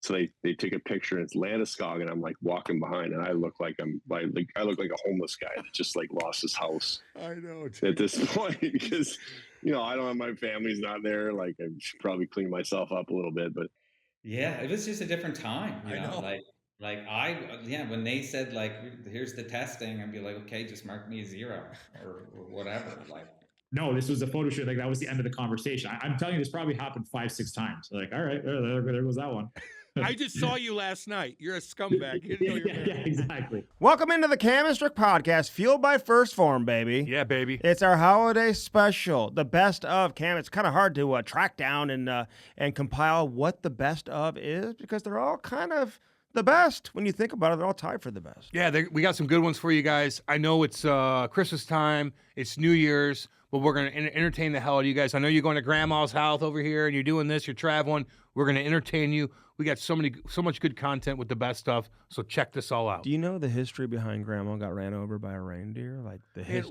So they took a picture and it's Landeskog, and I'm like walking behind, and I look like I look like a homeless guy that just like lost his house. I know, at this point, because I don't have my family's not there. Like I should probably clean myself up a little bit, but Yeah, it was just a different time, I know. Yeah, when they said like, here's the testing, I'd be like, okay, just mark me a 0 or whatever. Like, no, this was a photo shoot. Like that was the end of the conversation. I'm telling you, this probably happened 5-6 times. Like, all right, there goes that one. I just saw you last night. You're a scumbag. You didn't know you were yeah, exactly. Welcome into the Cam and Strick Podcast, fueled by First Form, baby. Yeah, baby. It's our holiday special, the best of. Cam, it's kind of hard to track down and compile what the best of is because they're all kind of the best. When you think about it, they're all tied for the best. Yeah, we got some good ones for you guys. I know it's Christmas time, it's New Year's, but we're going to entertain the hell out of you guys. I know you're going to grandma's house over here and you're doing this, you're traveling. We're going to entertain you. We got so much good content with the best stuff, so check this all out. Do you know the history behind Grandma got ran over by a reindeer? Like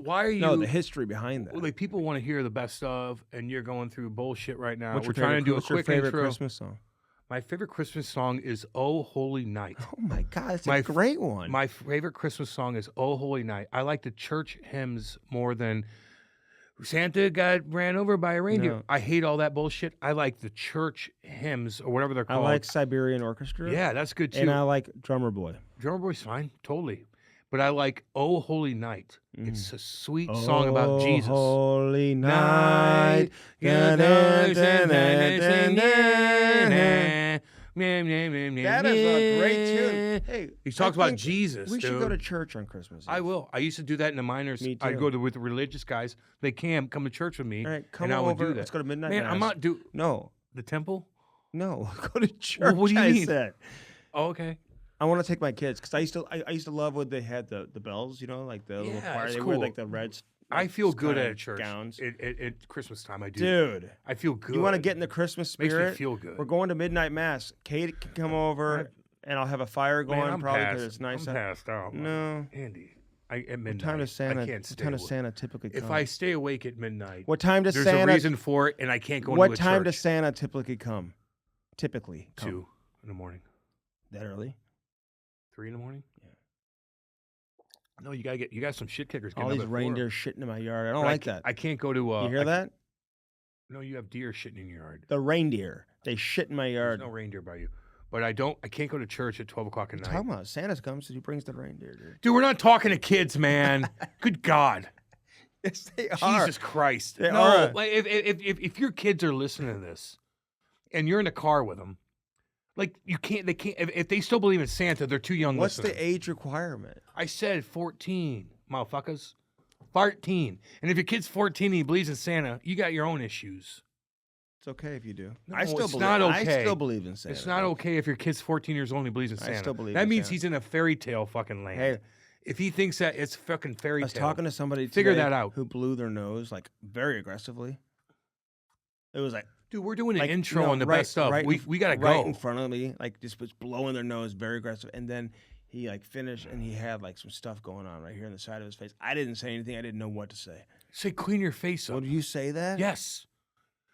why are you? No, the history behind that. Well, like people want to hear the best of, and you're going through bullshit right now. What's We're trying to do a quick favorite intro. Christmas song? My favorite Christmas song is "Oh Holy Night." Oh my God, it's a great one. My favorite Christmas song is "Oh Holy Night." I like the church hymns more than Santa got ran over by a reindeer. No. I hate all that bullshit. I like the church hymns or whatever they're I called. like Siberian Orchestra. Yeah, that's good too. And I like Drummer Boy. Drummer Boy's fine, totally. But I like "Oh Holy Night." It's a sweet song about Jesus. Holy night. That is a great tune. Hey, he talks about Jesus. We should go to dude. church on Christmas Eve. I will. I used to do that in the minors. Me I'd too. go with the religious guys. They come to church with me. All right, come and I would over. do that. Let's go to midnight Man, mass. I'm not No, the temple. no, go to church. Well, what do you I mean? said. Oh, okay. I want to take my kids because I used to love when they had the bells, like the little Yeah, choir. it's They wear cool. like the red. I feel good kinda at church. gowns. At Christmas time, I do. Dude, I feel good. you want to get in the Christmas Makes spirit? me feel good. We're going to midnight mass. Kate can come over, and I'll have a fire going. Man, I'm probably passed. because it's nice. I'm passed out. No. Andy. At midnight. What time does Santa? I can't What stay time does awake. Santa typically come? If I stay awake at midnight, What time does there's Santa? a reason for it, and I can't go What into a time church. does Santa typically come? Typically come. 2 in the morning. That early? 3 in the morning? Yeah. No, you got some shit kickers. All getting these up at 4. reindeer shitting in my yard. I don't But like that. I can't go to. You hear that? No, you have deer shitting in your yard. The reindeer. They shit in my There's yard. no reindeer by you. But I can't go to church at 12 o'clock at What are night. you talking about? Santa comes and he brings the reindeer, dude. Dude, we're not talking to kids, man. Good God. Yes, they are. Jesus Christ. They no, are. like if your kids are listening to this and you're in the car with them, like they can't if they still believe in Santa, they're too young. What's listening. the age requirement? I said 14, motherfuckers. 14. And if your kid's 14 and he believes in Santa, you got your own issues. It's okay if you do. No, I still it's believe. not I okay. still believe in Santa. It's not okay if your kid's 14 years old and he believes in I Santa. still believe that in means Santa. he's in a fairy tale fucking land. Hey, If he thinks that it's fucking fairy I was tale. talking to somebody Figure today that out. who blew their nose like very aggressively. It was like Dude, we're doing an like, intro no, on the right- best stuff. right we in- got to right go. in front of me, like just was blowing their nose, very aggressive, and then he like finished and he had like some stuff going on right here on the side of his face. I didn't say anything. I didn't know what to say. Say, clean your face up. Well, did you say that? Yes.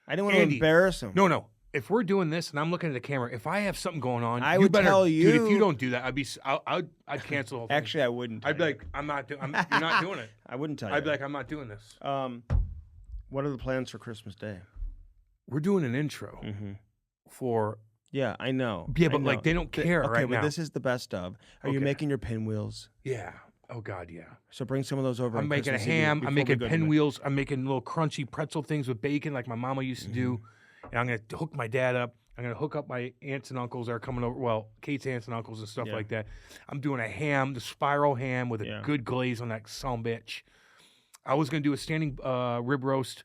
I didn't want to Andy, embarrass him. No. If we're doing this and I'm looking at the camera, if I have something going on, I you would better, tell Dude, if you- you don't do that, I'd cancel the whole thing. Actually, I wouldn't. I'd be tell you. like, you're not doing it. I wouldn't tell you. I'd be like, I'm not doing this. What are the plans for Christmas Day? We're doing an intro Mm-hmm. for. Yeah, I know. Yeah, I but like know. they don't care Okay, right but now. this is the best of. Are you Okay. making your pinwheels? Yeah. Oh God, yeah. So bring some of those over. I'm on making a Christmas Eve ham. before I'm we making go to pinwheels. I'm making little crunchy pretzel things with bacon, like my mama used to do. Mm-hmm. And I'm gonna hook my dad up. I'm gonna hook up my aunts and uncles that are coming over. Well, Kate's aunts and uncles and stuff Yeah. like that. I'm doing a ham, the spiral ham with a Yeah. good glaze on that son bitch. I was gonna do a standing rib roast,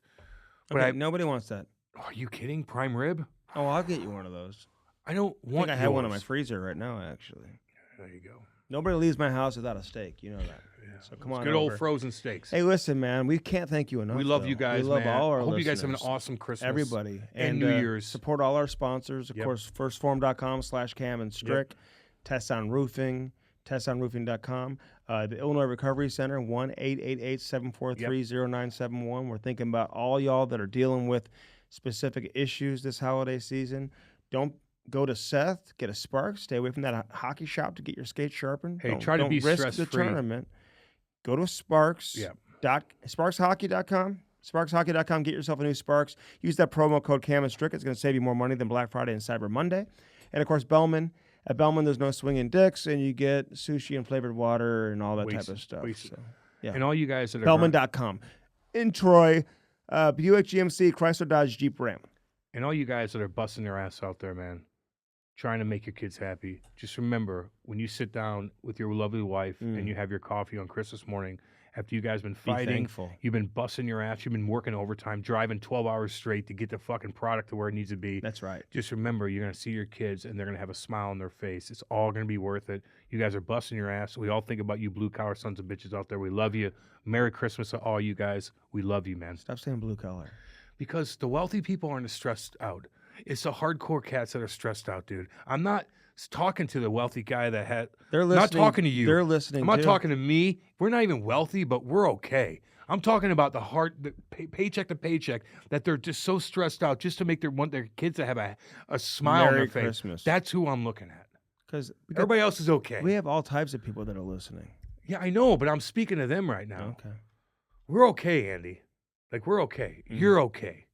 but Okay, nobody wants that. are you kidding? Prime rib? Oh, I'll get you one of those. I don't I want. think I have one in my yours. freezer right now, actually. There you go. Nobody leaves my house without a steak. You know that. Yeah. So come It's on good old over. frozen steaks. Hey, listen, man. We can't thank you enough. we love though. you guys, We love man. all our I hope you guys have an listeners. awesome Christmas. Everybody. and New Year's. Support all our sponsors. Of Yep. course, firstform.com/Cam and Strick. Test on Roofing. testonroofing.com. The Illinois Recovery Center, 1-888-743-0971. We're thinking about all y'all that are dealing with specific issues this holiday season. Don't go to Seth, get a spark, stay away from that hockey shop to get your skates sharpened. Hey, try to be risk stress-free. the tournament. Go to Sparks. Yeah. Sparkshockey.com. Sparkshockey.com. Get yourself a new Sparks. Use that promo code Cam and Strick. It's going to save you more money than Black Friday and Cyber Monday. And, of course, Bellman. At Bellman, there's no swinging dicks, and you get sushi and flavored water and all that type of stuff. So, yeah. And all you guys that are Bellman.com. In Troy, Buick GMC, Chrysler Dodge Jeep Ram. And all you guys that are busting their ass out there, man, trying to make your kids happy, just remember when you sit down with your lovely wife and you have your coffee on Christmas morning, after you guys been fighting, thankful. you've been busting your ass, you've been working overtime, driving 12 hours straight to get the fucking product to where it needs to be. That's right. Just remember, you're going to see your kids and they're going to have a smile on their face. It's all going to be worth it. You guys are busting your ass. We all think about you blue collar sons of bitches out there. We love you. Merry Christmas to all you guys. We love you, man. Stop saying blue collar. Because the wealthy people aren't stressed out. It's the hardcore cats that are stressed out, dude. I'm not talking to the wealthy guy that had. They're listening. Not talking to you. They're listening. I'm not too. talking to me. We're not even wealthy, but we're okay. I'm talking about the paycheck to paycheck that they're just so stressed out just to make their kids to have a smile on their face. Christmas. That's who I'm looking at. Because everybody else is okay. We have all types of people that are listening. Yeah, I know, but I'm speaking to them right now. Okay. We're okay, Andy. Like, we're okay. You're okay.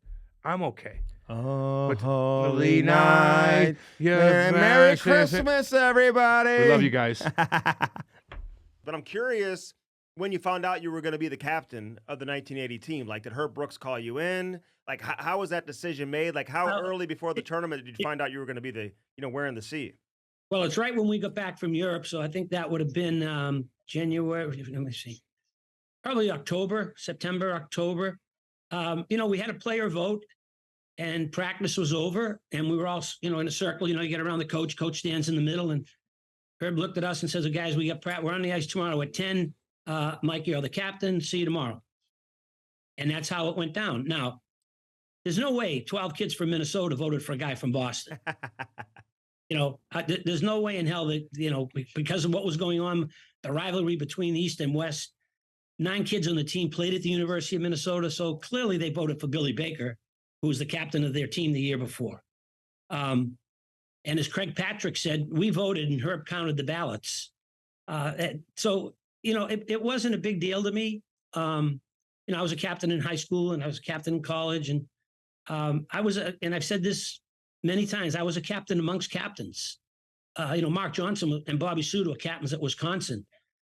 I'm okay. Oh, But holy night. Merry Christmas, everybody. We love you guys. But I'm curious, when you found out you were going to be the captain of the 1980 team, like, did Herb Brooks call you in? Like, how was that decision made? Like, how early before the tournament did you find out you were going to be the, wearing the C? Well, it's right when we got back from Europe, so I think that would have been January. Let me see. Probably September, October. We had a player vote, and practice was over, and we were all, in a circle. You get around the coach. Coach stands in the middle, and Herb looked at us and says, "Guys, we're on the ice tomorrow at 10. Mike, you're the captain. See you tomorrow." And that's how it went down. Now, there's no way 12 kids from Minnesota voted for a guy from Boston. There's no way in hell that, because of what was going on, the rivalry between the East and West, 9 kids on the team played at the University of Minnesota. So clearly they voted for Billy Baker, who was the captain of their team the year before. And as Craig Patrick said, we voted and Herb counted the ballots. So, it wasn't a big deal to me. I was a captain in high school and I was a captain in college. And and I've said this many times, I was a captain amongst captains. Mark Johnson and Bobby Suter were captains at Wisconsin.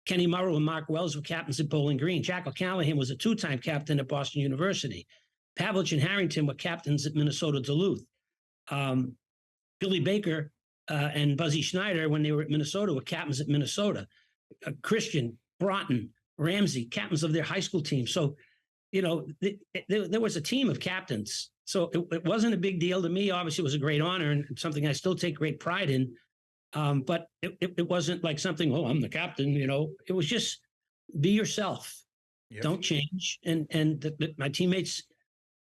Kenny Morrow and Mark Wells were captains at Bowling Green. Jack O'Callahan was a 2-time captain at Boston University. Pavlich and Harrington were captains at Minnesota Duluth. Billy Baker and Buzzy Schneider, when they were at Minnesota, were captains at Minnesota. Christian, Broughton, Ramsey, captains of their high school team. So, there was a team of captains. So it wasn't a big deal to me. Obviously, it was a great honor and something I still take great pride in. But it wasn't like something, I'm the captain, It was just be yourself. Yep. Don't change. And my teammates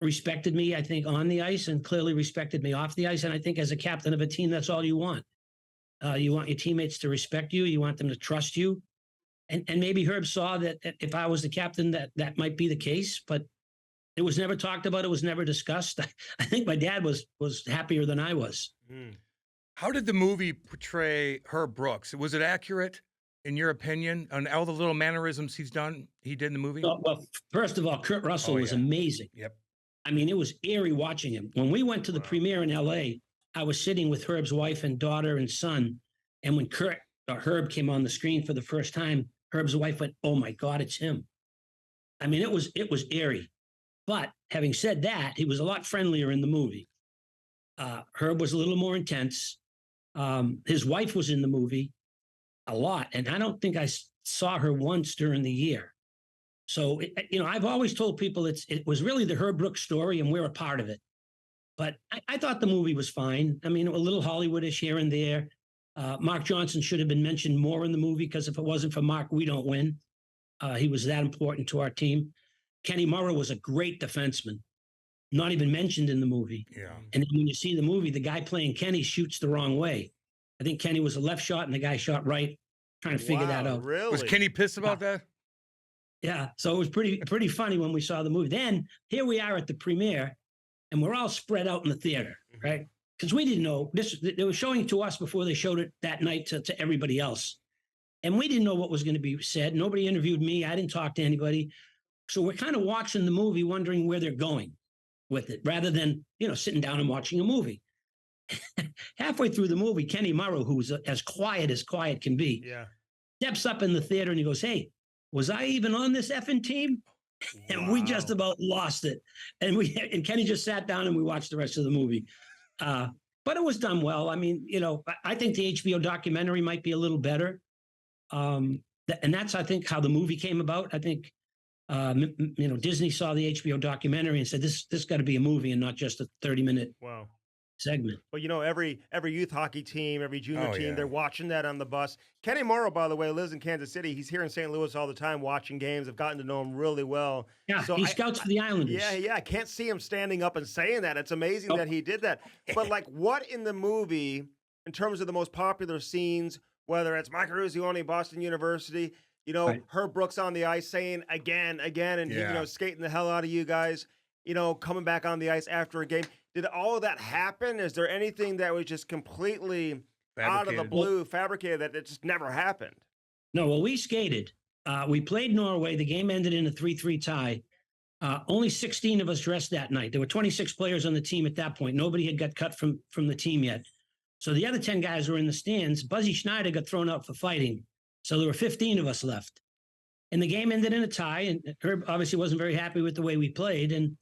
respected me, I think, on the ice and clearly respected me off the ice. And I think as a captain of a team, that's all you want. You want your teammates to respect you. You want them to trust you. And maybe Herb saw that if I was the captain, that might be the case, but it was never talked about. It was never discussed. I think my dad was happier than I was. How did the movie portray Herb Brooks? Was it accurate, in your opinion, on all the little mannerisms he did in the movie? Well, first of all, Kurt Russell was amazing. Yep. I mean, it was eerie watching him. When we went to the premiere in L.A., I was sitting with Herb's wife and daughter and son, and when Herb came on the screen for the first time, Herb's wife went, "Oh my God, it's him." I mean, it was eerie. But having said that, he was a lot friendlier in the movie. Herb was a little more intense. His wife was in the movie a lot, and I don't think I saw her once during the year. So, I've always told people it was really the Herb Brooks story, and we're a part of it. But I thought the movie was fine. I mean, a little Hollywoodish here and there. Mark Johnson should have been mentioned more in the movie because if it wasn't for Mark, we don't win. He was that important to our team. Kenny Morrow was a great defenseman, not even mentioned in the movie. Yeah. And when you see the movie, the guy playing Kenny shoots the wrong way. I think Kenny was a left shot and the guy shot right, trying to figure that out. Really? Was Kenny pissed about that? Yeah. So it was pretty funny when we saw the movie. Then here we are at the premiere and we're all spread out in the theater, right? because we didn't know this. They were showing it to us before they showed it that night to everybody else. And we didn't know what was going to be said. Nobody interviewed me. I didn't talk to anybody. So we're kind of watching the movie, wondering where they're going with it, rather than, sitting down and watching a movie. Halfway through the movie, Kenny Morrow, who's as quiet can be, steps up in the theater and he goes, "Hey, was I even on this effing team?" And we just about lost it. And Kenny just sat down and we watched the rest of the movie. But it was done well. I mean, I think the HBO documentary might be a little better. And that's, I think, how the movie came about. I think, Disney saw the HBO documentary and said, this got to be a movie and not just a 30-minute segment. Well, every youth hockey team, every junior team, they're watching that on the bus. Kenny Morrow, by the way, lives in Kansas City. He's here in St. Louis all the time watching games. I've gotten to know him really well. Yeah, so he scouts for the Islanders. Yeah. I can't see him standing up and saying that. It's amazing that he did that. But, what in the movie, in terms of the most popular scenes, whether it's Mike Eruzione, Boston University, Herb Brooks on the ice saying again, and, skating the hell out of you guys, coming back on the ice after a game. Did all of that happen? Is there anything that was just completely out of the blue, fabricated, that it just never happened? No, well, we skated. We played Norway. The game ended in a 3-3 tie. Only 16 of us dressed that night. There were 26 players on the team at that point. Nobody had got cut from the team yet. So the other 10 guys were in the stands. Buzzy Schneider got thrown out for fighting. So there were 15 of us left. And the game ended in a tie. And Herb obviously wasn't very happy with the way we played and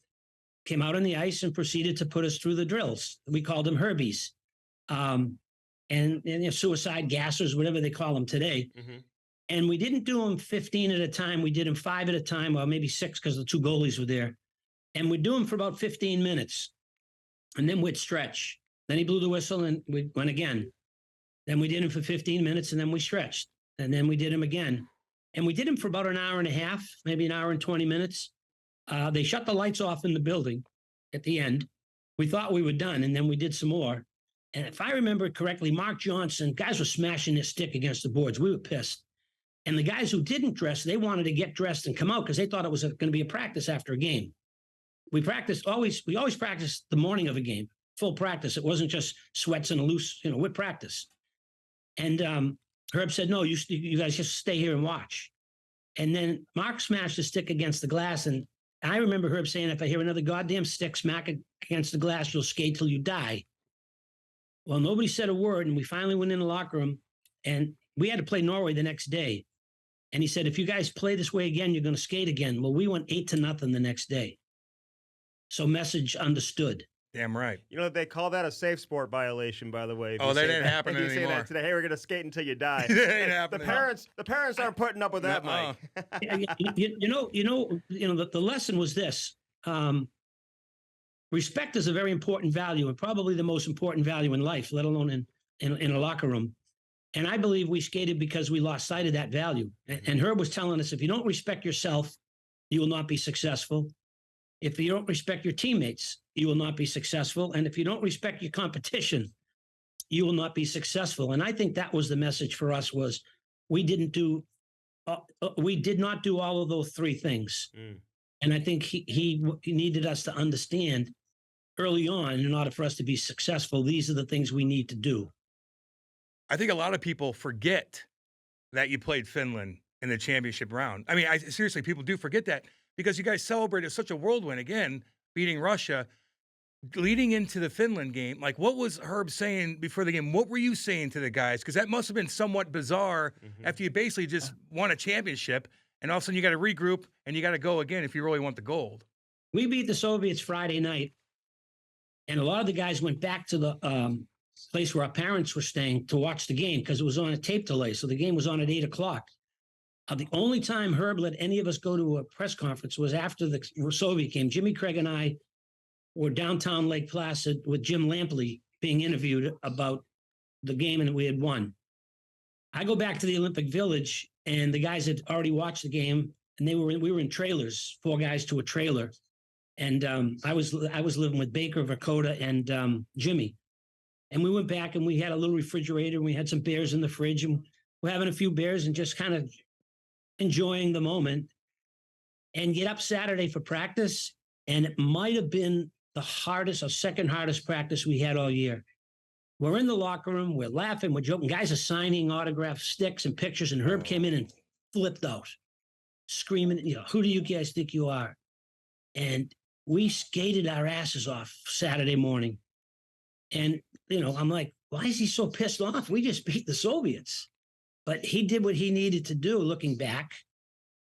came out on the ice and proceeded to put us through the drills. We called them Herbies. And suicide gassers, whatever they call them today. Mm-hmm. And we didn't do them 15 at a time. We did them 5 at a time, or maybe 6 because the 2 goalies were there. And we'd do them for about 15 minutes. And then we'd stretch. Then he blew the whistle and we went again. Then we did him for 15 minutes and then we stretched. And then we did him again. And we did him for about an hour and a half, maybe an hour and 20 minutes. They shut the lights off in the building at the end. We thought we were done, and then we did some more. And if I remember correctly, Mark Johnson, guys were smashing their stick against the boards. We were pissed. And the guys who didn't dress, they wanted to get dressed and come out because they thought it was going to be a practice after a game. We always practiced the morning of a game, full practice. It wasn't just sweats and a loose, with practice. And Herb said, "No, you guys just stay here and watch." And then Mark smashed the stick against the glass. And I remember Herb saying, "If I hear another goddamn stick smack against the glass, you'll skate till you die." Well, nobody said a word. And we finally went in the locker room and we had to play Norway the next day. And he said, "If you guys play this way again, you're going to skate again." Well, we went 8-0 the next day. So message understood. Damn right. They call that a safe sport violation, by the way. Oh, that didn't happen anymore. If you say that today, "Hey, we're going to skate until you die." The parents aren't putting up with that, Mike. The lesson was this. Respect is a very important value and probably the most important value in life, let alone in a locker room. And I believe we skated because we lost sight of that value. And Herb was telling us, if you don't respect yourself, you will not be successful. If you don't respect your teammates, you will not be successful. And if you don't respect your competition, you will not be successful. And I think that was the message for us was we did not do all of those 3 things. And I think he needed us to understand early on, in order for us to be successful, these are the things we need to do. I think a lot of people forget that you played Finland in the championship round. I mean, seriously, people do forget that because you guys celebrated such a whirlwind, again, beating Russia, leading into the Finland game. Like, what was Herb saying before the game? What were you saying to the guys? Because that must have been somewhat bizarre after you basically just won a championship, and all of a sudden you got to regroup and you got to go again if you really want the gold. We beat the Soviets Friday night, and a lot of the guys went back to the place where our parents were staying to watch the game because it was on a tape delay. So the game was on at 8:00. The only time Herb let any of us go to a press conference was after the Soviet game. Jimmy Craig and I were downtown Lake Placid with Jim Lampley being interviewed about the game, and we had won. I go back to the Olympic Village, and the guys had already watched the game, and we were in trailers, 4 guys to a trailer. And I was living with Baker, Vakota, and Jimmy. And we went back, and we had a little refrigerator, and we had some beers in the fridge, and we're having a few beers and just kind of enjoying the moment. And get up Saturday for practice, and it might have been the hardest or second hardest practice we had all year. We're in the locker room, we're laughing, we're joking. Guys are signing autograph sticks and pictures, and Herb came in and flipped out, screaming, who do you guys think you are? And we skated our asses off Saturday morning. And, I'm like, why is he so pissed off? We just beat the Soviets. But he did what he needed to do, looking back.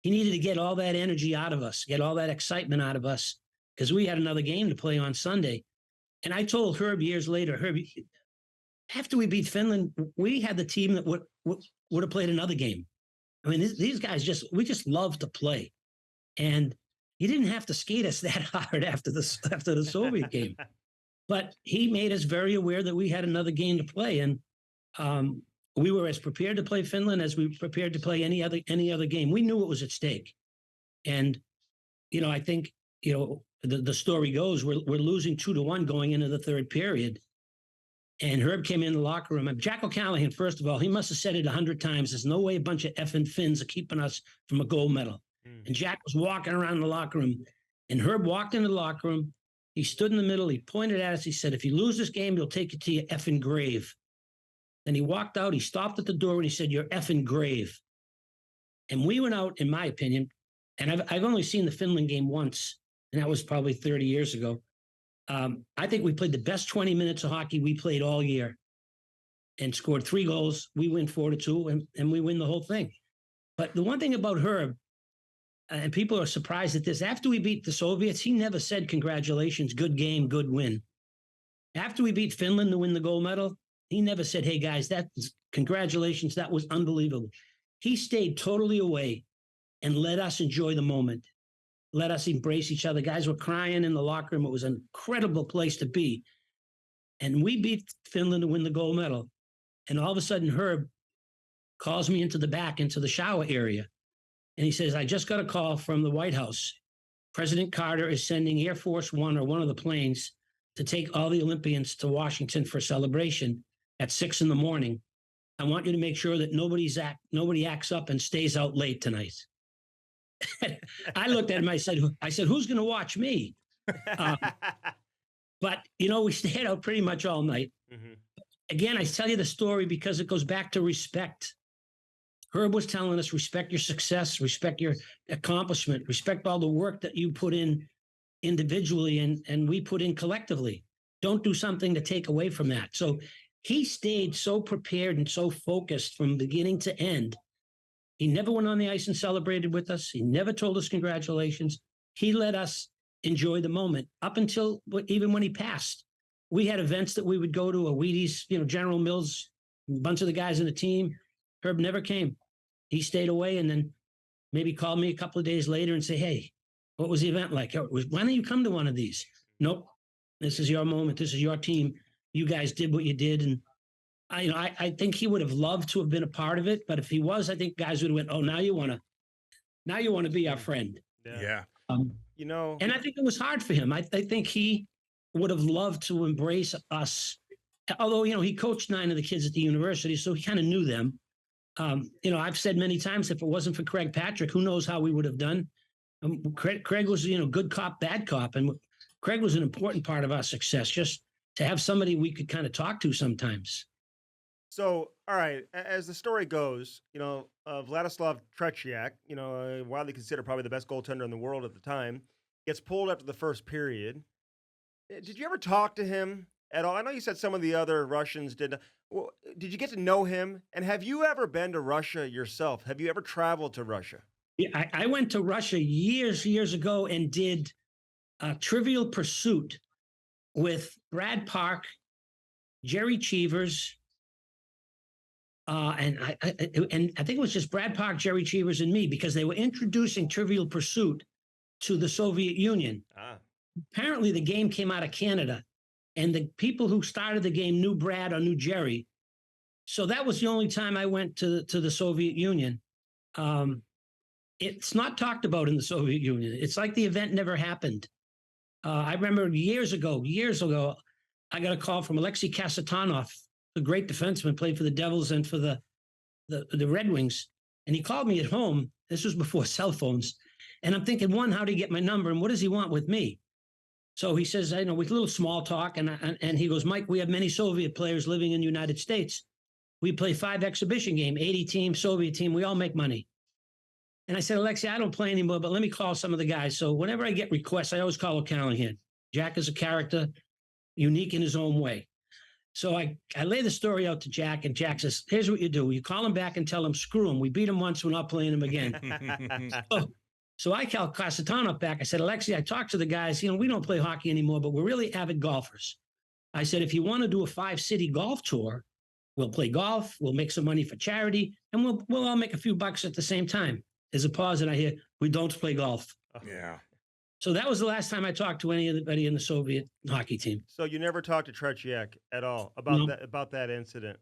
He needed to get all that energy out of us, get all that excitement out of us, because we had another game to play on Sunday. And I told Herb years later, Herb, after we beat Finland, we had the team that would have played another game. I mean, these guys we just love to play. And you didn't have to skate us that hard after the Soviet game. But he made us very aware that we had another game to play. And we were as prepared to play Finland as we were prepared to play any other game. We knew what was at stake. And, I think, the story goes, we're losing 2-1 going into the third period. And Herb came in the locker room. And Jack O'Callahan, first of all, he must have said it 100 times. There's no way a bunch of effing Finns are keeping us from a gold medal. And Jack was walking around the locker room. And Herb walked into the locker room. He stood in the middle. He pointed at us. He said, if you lose this game, he'll take you to your effing grave. Then he walked out. He stopped at the door and he said, your effing grave. And we went out, in my opinion, and I've only seen the Finland game once, and that was probably 30 years ago. I think we played the best 20 minutes of hockey we played all year and scored 3 goals. We win 4-2, and we win the whole thing. But the one thing about Herb, and people are surprised at this, after we beat the Soviets, he never said, congratulations, good game, good win. After we beat Finland to win the gold medal, he never said, hey, guys, congratulations, that was unbelievable. He stayed totally away and let us enjoy the moment. Let us embrace each other. Guys were crying in the locker room. It was an incredible place to be. And we beat Finland to win the gold medal. And all of a sudden, Herb calls me into the shower area. And he says, I just got a call from the White House. President Carter is sending Air Force One, or one of the planes, to take all the Olympians to Washington for celebration at 6 a.m. I want you to make sure that nobody acts up and stays out late tonight. I looked at him. I said, who's going to watch me? But, we stayed out pretty much all night. Mm-hmm. Again, I tell you the story because it goes back to respect. Herb was telling us, respect your success, respect your accomplishment, respect all the work that you put in individually and we put in collectively. Don't do something to take away from that. So he stayed so prepared and so focused from beginning to end. He never went on the ice and celebrated with us. He never told us congratulations. He let us enjoy the moment up until even when he passed. We had events that we would go to, a Wheaties, General Mills, a bunch of the guys in the team. Herb never came. He stayed away and then maybe called me a couple of days later and say, hey, what was the event like? Why don't you come to one of these? Nope. This is your moment. This is your team. You guys did what you did. And I think he would have loved to have been a part of it. But if he was, I think guys would have went, oh, now you want to be our friend. Yeah. And I think it was hard for him. I think he would have loved to embrace us. Although, he coached 9 of the kids at the university, so he kind of knew them. I've said many times, if it wasn't for Craig Patrick, who knows how we would have done. Craig was, good cop, bad cop. And Craig was an important part of our success, just to have somebody we could kind of talk to sometimes. So, all right, as the story goes, Vladislav Tretiak, widely considered probably the best goaltender in the world at the time, gets pulled after the first period. Did you ever talk to him at all? I know you said some of the other Russians did. Well, did you get to know him? And have you ever been to Russia yourself? Have you ever traveled to Russia? Yeah, I went to Russia years ago and did Trivial Pursuit with Brad Park, Jerry Cheevers, and I think it was just Brad Park, Jerry Cheevers, and me, because they were introducing Trivial Pursuit to the Soviet Union. Apparently, the game came out of Canada, and the people who started the game knew Brad or knew Jerry. So that was the only time I went to the Soviet Union. It's not talked about in the Soviet Union. It's like the event never happened. I remember years ago, I got a call from Alexei Kasatonov, a great defenseman, played for the Devils and for the Red Wings. And he called me at home. This was before cell phones. And I'm thinking, one, how did he get my number? And what does he want with me? So he says, I know, with a little small talk, and he goes, Mike, we have many Soviet players living in the United States. We play 5 exhibition game, 80 team, Soviet team. We all make money. And I said, Alexi, I don't play anymore, but let me call some of the guys. So whenever I get requests, I always call O'Callahan. Jack is a character, unique in his own way. So I lay the story out to Jack, and Jack says, here's what you do. You call him back and tell him, screw him. We beat him once. We're not playing him again. So I called Casatano back. I said, Alexi, I talked to the guys. We don't play hockey anymore, but we're really avid golfers. I said, if you want to do a 5-city golf tour, we'll play golf. We'll make some money for charity, and we'll all make a few bucks at the same time. There's a pause, and I hear, we don't play golf. Yeah. So that was the last time I talked to anybody in the Soviet hockey team. So you never talked to Tretiak at all about that incident?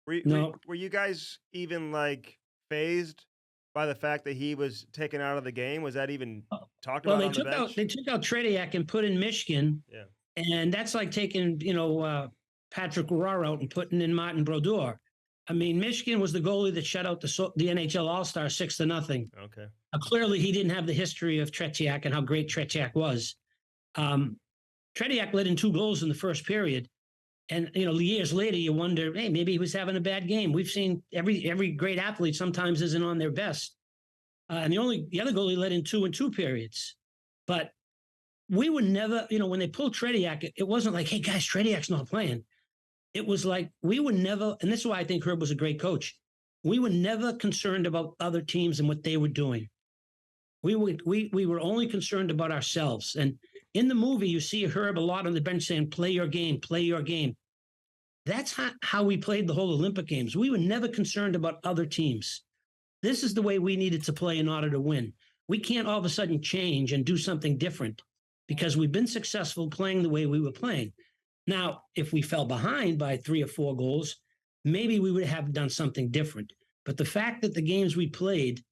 Were you guys even like phased by the fact that he was taken out of the game? Was that even talked about on the bench? They took out Tretiak and put in Michigan. Yeah. And that's like taking, Patrick Roy out and putting in Martin Brodeur. I mean, Michigan was the goalie that shut out the NHL All-Star 6-0. Okay. Clearly, he didn't have the history of Tretiak and how great Tretiak was. Tretiak let in 2 goals in the first period. And, years later, you wonder, hey, maybe he was having a bad game. We've seen every great athlete sometimes isn't on their best. And the other goalie let in 2 in 2 periods. But we would never, when they pulled Tretiak, it wasn't like, hey, guys, Tretiak's not playing. It was like we were never, and this is why I think Herb was a great coach. We were never concerned about other teams and what they were doing. We were only concerned about ourselves. And in the movie, you see Herb a lot on the bench saying, play your game, play your game. That's how we played the whole Olympic Games. We were never concerned about other teams. This is the way we needed to play in order to win. We can't all of a sudden change and do something different because we've been successful playing the way we were playing. Now, if we fell behind by 3 or 4 goals, maybe we would have done something different. But the fact that the games we played,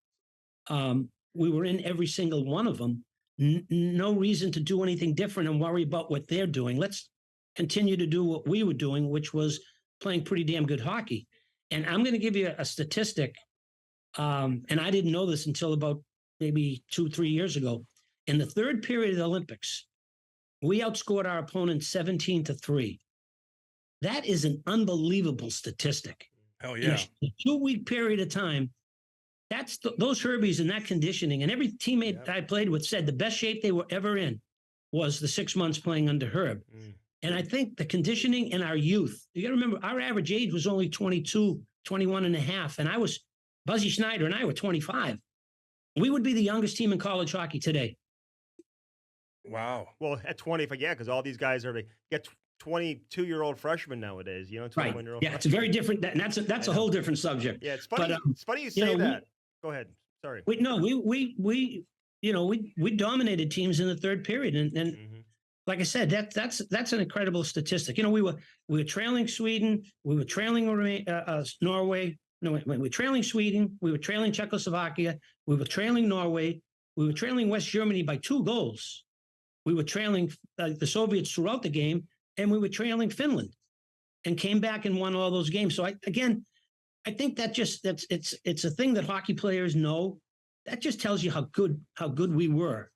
we were in every single one of them, no reason to do anything different and worry about what they're doing. Let's continue to do what we were doing, which was playing pretty damn good hockey. And I'm going to give you a statistic, and I didn't know this until about maybe 2-3 years ago. In the 3rd period of the Olympics, we outscored our opponent 17-3. That is an unbelievable statistic. Hell yeah. In a 2-week period of time, that's those Herbies and that conditioning. And every teammate I played with said the best shape they were ever in was the 6 months playing under Herb. And I think the conditioning in our youth, you got to remember, our average age was only 22, 21 and a half. And Buzzy Schneider and I were 25. We would be the youngest team in college hockey today. Wow. Well, at 20, because all these guys get 22-year-old freshmen nowadays. 21-year-old. Right. Yeah, it's a very different. And that's a whole different subject. Yeah, it's funny. It's funny you say that. Go ahead. Sorry. We dominated teams in the 3rd period, and like I said, that's an incredible statistic. We were trailing Sweden, we were trailing Norway. No, we were trailing Sweden, we were trailing Czechoslovakia, we were trailing Norway, we were trailing West Germany by 2 goals. We were trailing the Soviets throughout the game, and we were trailing Finland, and came back and won all those games. So I think it's a thing that hockey players know. That just tells you how good we were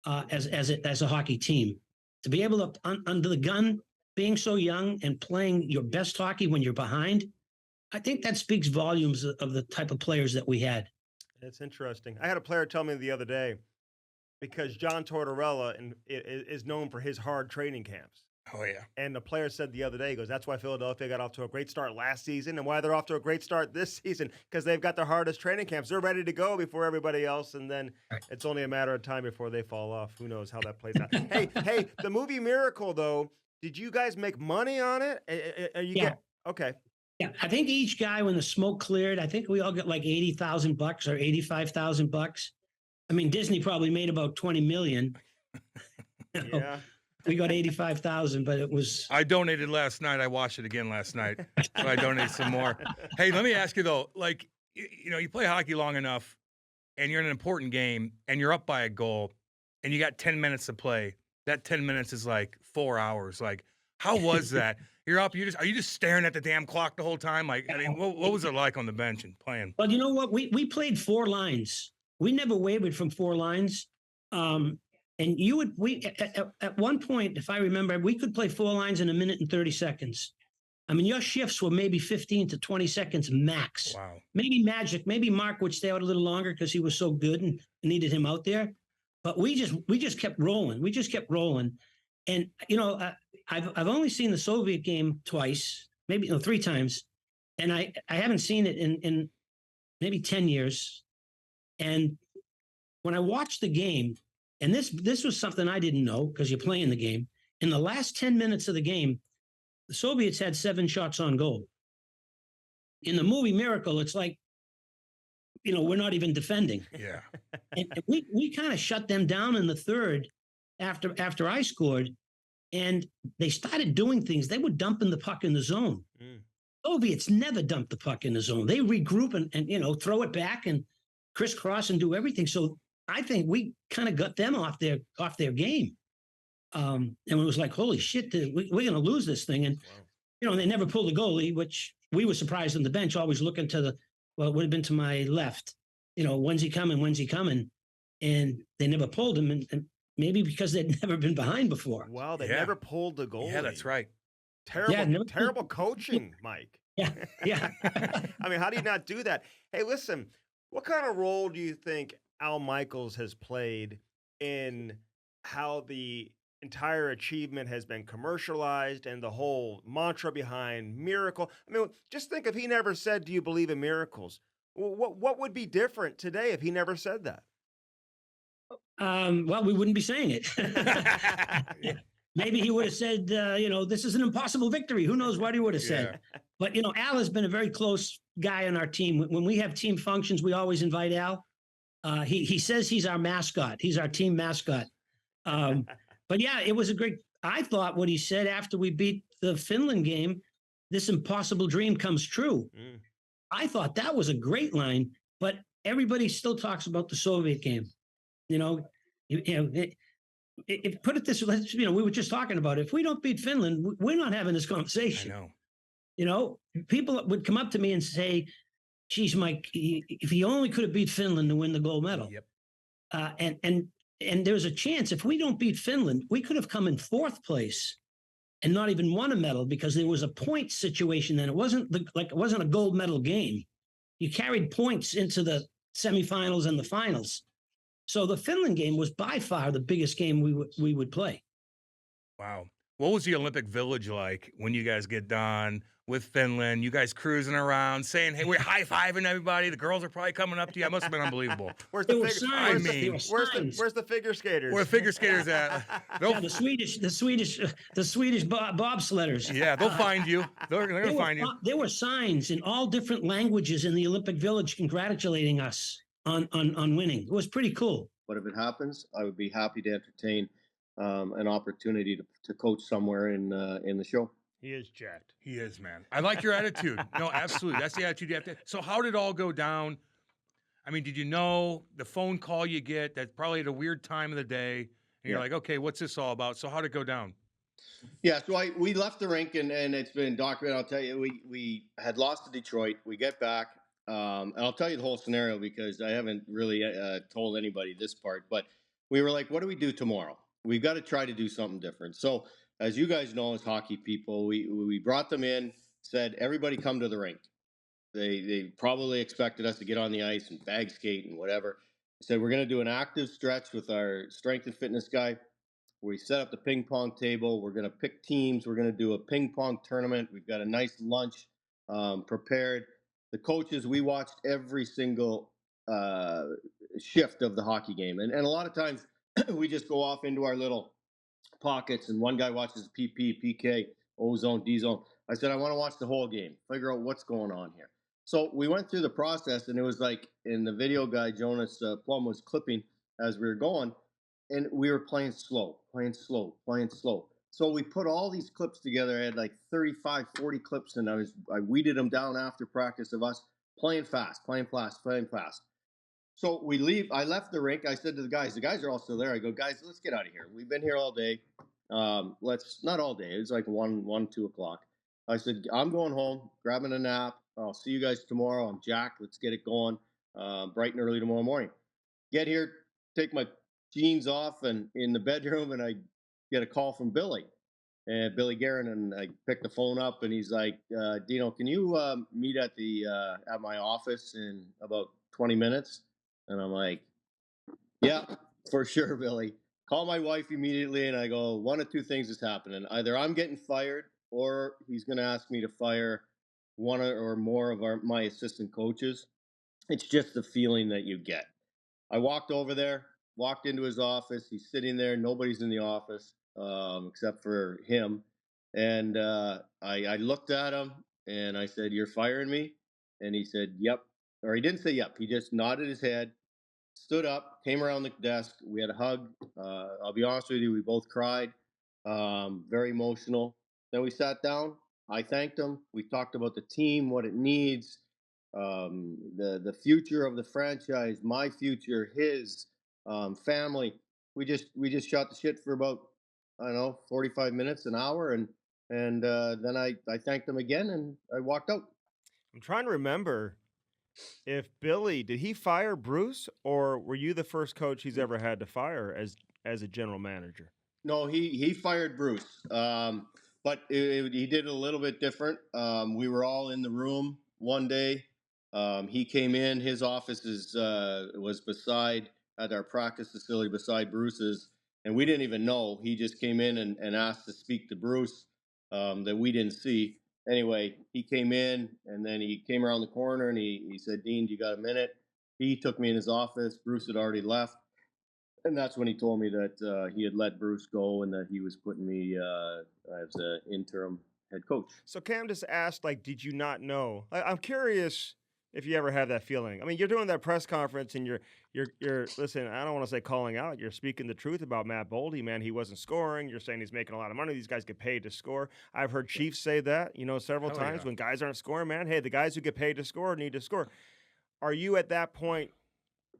as a hockey team. To be able to under the gun, being so young and playing your best hockey when you're behind, I think that speaks volumes of the type of players that we had. It's interesting. I had a player tell me the other day, because John Tortorella is known for his hard training camps. Oh, yeah. And the player said the other day, he goes, that's why Philadelphia got off to a great start last season and why they're off to a great start this season, because they've got their hardest training camps. They're ready to go before everybody else, and then it's only a matter of time before they fall off. Who knows how that plays out. Hey, the movie Miracle, though, did you guys make money on it? Okay. Yeah, I think each guy, when the smoke cleared, I think we all got like $80,000 or $85,000. I mean, Disney probably made about $20 million. Yeah. We got 85,000, but it was. I donated last night. I watched it again last night, so I donated some more. Hey, let me ask you though, like, you play hockey long enough, and you're in an important game, and you're up by a goal, and you got 10 minutes to play. That 10 minutes is like 4 hours. Like, how was that? You're up. Are you just staring at the damn clock the whole time? Like, I mean, what was it like on the bench and playing? Well, you know what? We played 4 lines. We never wavered from 4 lines. And And at one point, if I remember, we could play 4 lines in a minute and 30 seconds. I mean, your shifts were maybe 15 to 20 seconds max. Wow. Maybe Magic, maybe Mark would stay out a little longer because he was so good and needed him out there. But we just kept rolling. We just kept rolling. And, I've only seen the Soviet game twice, maybe 3 times. And I haven't seen it in maybe 10 years. And when I watched the game, and this was something I didn't know because you're playing the game. In the last 10 minutes of the game, the Soviets had 7 shots on goal. In the movie Miracle, it's like, we're not even defending. Yeah. And we kind of shut them down in the third after I scored, and they started doing things. They were dumping the puck in the zone. Soviets never dumped the puck in the zone. They regroup and throw it back and crisscross and do everything. So I think we kind of got them off their game. And it was like, holy shit, we're going to lose this thing. And, they never pulled the goalie, which we were surprised on the bench, always looking to it would have been to my left. When's he coming? When's he coming? And they never pulled him. And maybe because they'd never been behind before. Well, they never pulled the goalie. Yeah, that's right. Terrible coaching, Mike. Yeah. I mean, how do you not do that? Hey, listen, what kind of role do you think Al Michaels has played in how the entire achievement has been commercialized and the whole mantra behind Miracle? I mean, just think if he never said, "Do you believe in miracles?" What would be different today if he never said that? Well, we wouldn't be saying it. Maybe he would have said, this is an impossible victory. Who knows what he would have said? But, Al has been a very close guy on our team. When we have team functions, we always invite Al. He says he's our mascot. He's our team mascot. But yeah, it was I thought what he said after we beat the Finland game, this impossible dream comes true. I thought that was a great line, but everybody still talks about the Soviet game. If put it this way, we were just talking about it. If we don't beat Finland, we're not having this conversation. I know. People would come up to me and say, geez, Mike, if he only could have beat Finland to win the gold medal. Yep. And there's a chance if we don't beat Finland, we could have come in 4th place and not even won a medal because there was a point situation then. It wasn't a gold medal game. You carried points into the semifinals and the finals. So the Finland game was by far the biggest game we would play. Wow. What was the Olympic Village like when you guys get done with Finland? You guys cruising around saying, hey, we're high-fiving everybody. The girls are probably coming up to you. That must have been unbelievable. Where's There the were figure? signs. Where's the figure skaters? Where the figure skaters at? Yeah, the Swedish bobsledders. Yeah, they'll find you. They're going to find you. There were signs in all different languages in the Olympic Village congratulating us on winning. It was pretty cool. But if it happens, I would be happy to entertain an opportunity to coach somewhere in the show. He is jacked. He is, man. I like your attitude. No, absolutely. That's the attitude you have to. So how did it all go down? I mean, did you know the phone call you get that's probably at a weird time of the day, and you're like, okay, what's this all about? So how did it go down? Yeah, so we left the rink, and it's been documented. I'll tell you, we had lost to Detroit. We get back, and I'll tell you the whole scenario because I haven't really told anybody this part. But we were like, what do we do tomorrow? We've got to try to do something different. So as you guys know, as hockey people, we brought them in, said, everybody come to the rink. They probably expected us to get on the ice and bag skate and whatever. Said, we're going to do an active stretch with our strength and fitness guy. We set up the ping pong table. We're going to pick teams. We're going to do a ping pong tournament. We've got a nice lunch prepared. The coaches, we watched every single shift of the hockey game. And a lot of times we just go off into our little pockets, and one guy watches PP, PK, O zone, D zone. I said, I want to watch the whole game, figure out what's going on here. So we went through the process, and it was like in the video guy, Jonas Plum was clipping as we were going, and we were playing slow. So we put all these clips together. I had like 35, 40 clips, and I weeded them down after practice of us playing fast. So we leave. I left the rink. I said to the guys are all still there. I go, guys, let's get out of here. We've been here all day. Not all day. It was like 1, 2 o'clock. I said, I'm going home, grabbing a nap. I'll see you guys tomorrow. I'm Jack. Let's get it going bright and early tomorrow morning. Get here, take my jeans off and in the bedroom, and I get a call from Billy. And Billy Guerin, and I picked the phone up, and he's like, Dino, can you meet at my office in about 20 minutes? And I'm like, yeah, for sure, Billy. Call my wife immediately, and I go, one of two things is happening. Either I'm getting fired, or he's going to ask me to fire one or more of my assistant coaches. It's just the feeling that you get. I walked over there, walked into his office. He's sitting there. Nobody's in the office except for him. And I looked at him, and I said, "You're firing me?" And he said, "Yep." Or he didn't say yep. He just nodded his head, stood up, came around the desk. We had a hug. I'll be honest with you, we both cried, very emotional. Then we sat down. I thanked him. We talked about the team, what it needs, the future of the franchise, my future, his family. We just shot the shit for about, I don't know, 45 minutes, an hour, and then I thanked him again, and I walked out. I'm trying to remember if Billy, did he fire Bruce, or were you the first coach he's ever had to fire as a general manager? No, he fired Bruce, but he did it a little bit different. We were all in the room one day. He came in. His office was at our practice facility beside Bruce's, and we didn't even know. He just came in and asked to speak to Bruce that we didn't see. Anyway, he came in, and then he came around the corner, and he said, "Dean, do you got a minute?" He took me in his office. Bruce had already left. And that's when he told me that he had let Bruce go and that he was putting me as an interim head coach. So Cam just asked, like, did you not know? I'm curious if you ever had that feeling. I mean, you're doing that press conference and you're listen, I don't want to say calling out. You're speaking the truth about Matt Boldy, man. He wasn't scoring. You're saying he's making a lot of money. These guys get paid to score. I've heard Chiefs say that, several times when guys aren't scoring, man. Hey, the guys who get paid to score need to score. Are you at that point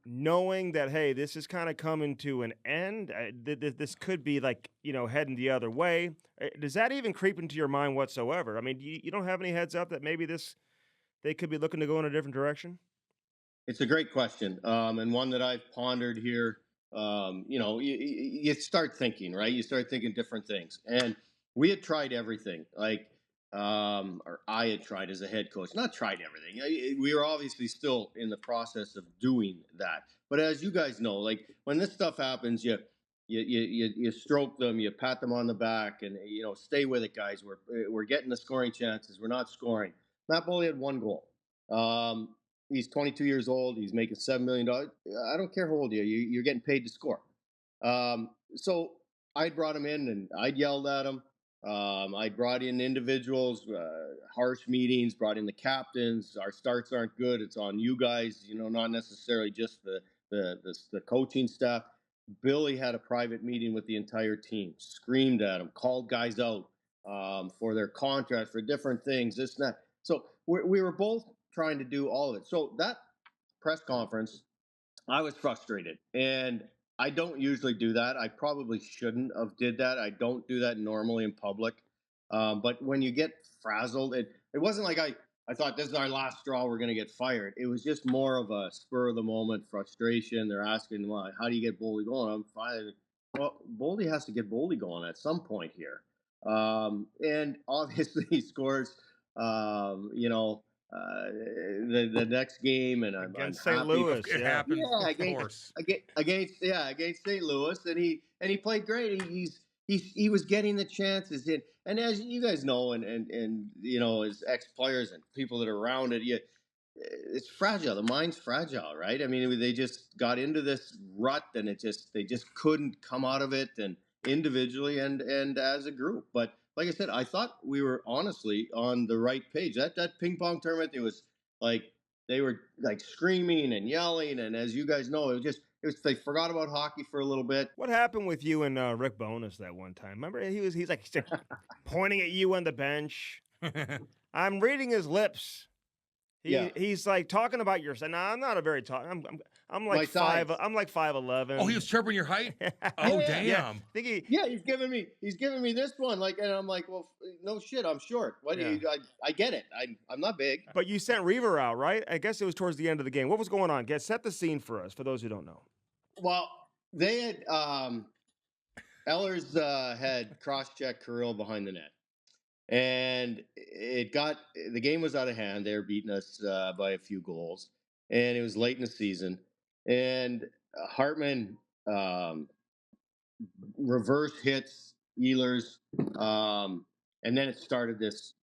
knowing that, hey, this is kind of coming to an end? This could be like, heading the other way. Does that even creep into your mind whatsoever? I mean, you don't have any heads up that maybe they could be looking to go in a different direction? It's a great question, and one that I've pondered here. You start thinking, right? You start thinking different things. And we had tried everything. Or I had tried as a head coach, not tried everything. We were obviously still in the process of doing that. But as you guys know, like when this stuff happens, you stroke them, you pat them on the back, and stay with it, guys. We're getting the scoring chances. We're not scoring. Matt Boldy had one goal. He's 22 years old. He's making $7 million. I don't care how old you are. You're getting paid to score. So I brought him in, and I'd yelled at him. I brought in individuals, harsh meetings, brought in the captains. Our starts aren't good. It's on you guys, not necessarily just the coaching staff. Billy had a private meeting with the entire team, screamed at them, called guys out for their contract, for different things, this and that. So we were both trying to do all of it. So that press conference, I was frustrated, and I don't usually do that. I probably shouldn't have did that. I don't do that normally in public. But when you get frazzled, it wasn't like I thought this is our last straw, we're going to get fired. It was just more of a spur of the moment frustration. They're asking, well, how do you get Boldy going? I'm fine. Well, Boldy has to get Boldy going at some point here. And obviously he scores, the next game, and I'm against St. Louis. It happens, yeah, of course. against St. Louis, and he played great. He was getting the chances, and as you guys know, and as ex players and people that are around it, it's fragile. The mind's fragile, right? I mean, they just got into this rut, and they just couldn't come out of it, and individually and as a group. But like I said, I thought we were honestly on the right page. That ping pong tournament, it was like they were like screaming and yelling, and as you guys know, it was they forgot about hockey for a little bit. What happened with you and Rick Bowness that one time? Remember, he's like pointing at you on the bench. I'm reading his lips. He's like talking about your. Now I'm not a very tall. I'm like 5'11". Oh, he was chirping your height. Oh, damn. Yeah. He's giving me this one, like, and I'm like, well, no shit, I'm short. What do you? I get it. I'm not big. But you sent Reaver out, right? I guess it was towards the end of the game. What was going on? Set the scene for us, for those who don't know. Well, They had Ellers had cross-checked Kirill behind the net, and the game was out of hand. They were beating us by a few goals, and it was late in the season, and Hartman reverse hits Ehlers, and then it started this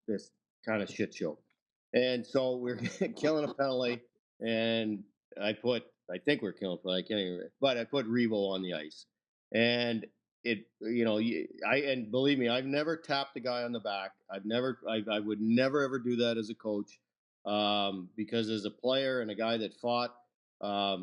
kind of shit show. And so we're killing a penalty, and I think we're killing a penalty. I can't even, but I put Revo on the ice, and and believe me, I've never tapped a guy on the back. I would never ever do that as a coach, because as a player and a guy that fought,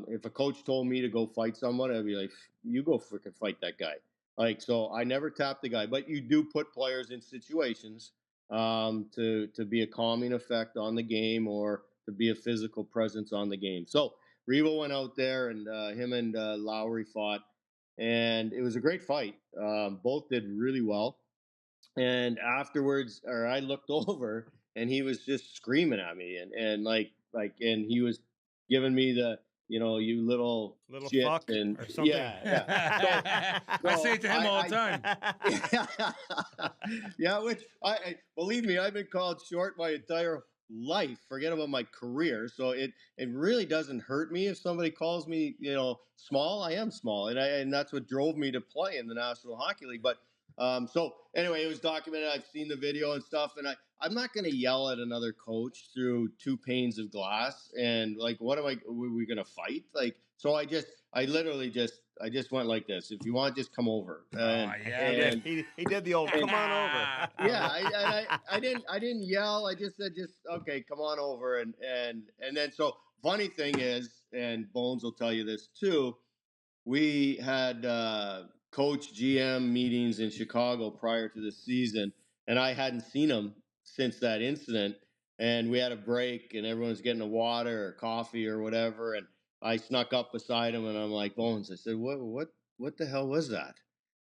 if a coach told me to go fight someone, I'd be like, you go freaking fight that guy. Like, so I never tapped the guy, but you do put players in situations to be a calming effect on the game or to be a physical presence on the game. So Revo went out there, and him and Lowry fought, and it was a great fight. Both did really well. And afterwards, or I looked over, and he was just screaming at me, and and he was giving me the, you little shit fuck and or something. yeah. I say it to him all the time. Yeah, which I believe me, I've been called short my entire life. Forget about my career. So it really doesn't hurt me if somebody calls me, small. I am small, and that's what drove me to play in the National Hockey League. But so anyway, it was documented. I've seen the video and stuff, and I'm not going to yell at another coach through two panes of glass. And like, were we going to fight? Like, so I literally just went like this. If you want, just come over. He did the old come on over. Yeah, I didn't yell. I just said, okay, come on over. And then, so funny thing is, and Bones will tell you this too, we had coach GM meetings in Chicago prior to the season, and I hadn't seen him since that incident. And we had a break, and everyone's getting a water or coffee or whatever. And I snuck up beside him, and I'm like, Bones, I said, what the hell was that?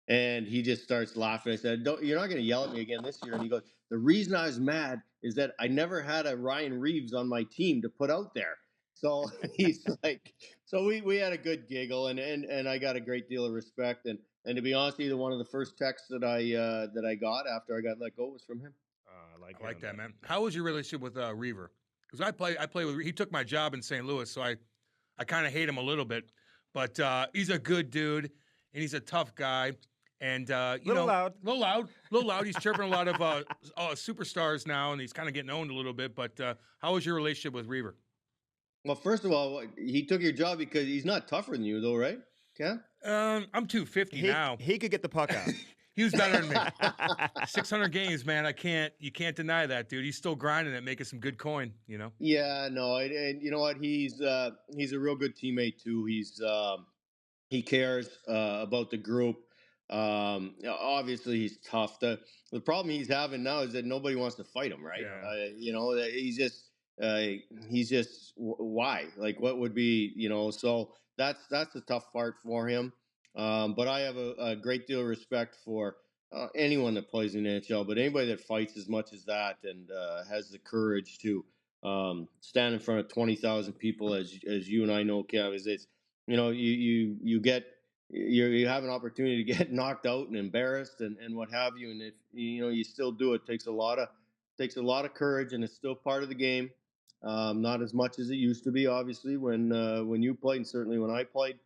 And he just starts laughing. I said, you're not going to yell at me again this year. And he goes, the reason I was mad is that I never had a Ryan Reeves on my team to put out there. So he's like, so we had a good giggle, and I got a great deal of respect. And to be honest with you, one of the first texts that I got after I got let go was from him. I like that, man. How was your relationship with Reaver? Because I play with. He took my job in St. Louis, so I kind of hate him a little bit, but he's a good dude and he's a tough guy. And little loud. He's chirping a lot of superstars now, and he's kind of getting owned a little bit. But how was your relationship with Reaver? Well, first of all, he took your job because he's not tougher than you, though, right? Cam? I'm 250 now. He could get the puck out. He was better than me. 600 games, man. You can't deny that, dude. He's still grinding it, making some good coin, Yeah, no, and you know what? He's a real good teammate too. He cares about the group. Obviously he's tough. The problem he's having now is that nobody wants to fight him, right? Yeah. He's just why? Like, what would be, so that's the tough part for him. But I have a great deal of respect for anyone that plays in the NHL, but anybody that fights as much as that and has the courage to stand in front of 20,000 people, as you and I know, Cam, it's you have an opportunity to get knocked out and embarrassed and what have you, and if you still do it, takes a lot of courage, and it's still part of the game. Not as much as it used to be, obviously, when you played, and certainly when I played.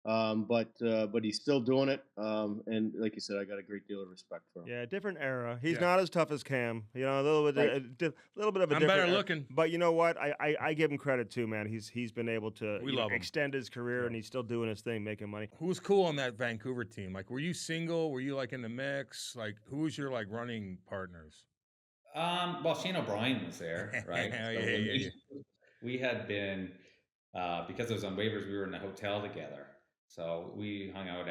But he's still doing it. And like you said, I got a great deal of respect for him. Yeah, different era. He's not as tough as Cam. A little bit, Right. a little bit of a I'm different better era. looking. But you know what? I give him credit too, man. He's been able to love him. extend his career, and he's still doing his thing, making money. Who was cool on that Vancouver team? Like, were you single? Were you like in the mix? Like, who was your like running partners? Well, Shane O'Brien was there, right? Yeah. We had been because it was on waivers. We were in a hotel together, so we hung out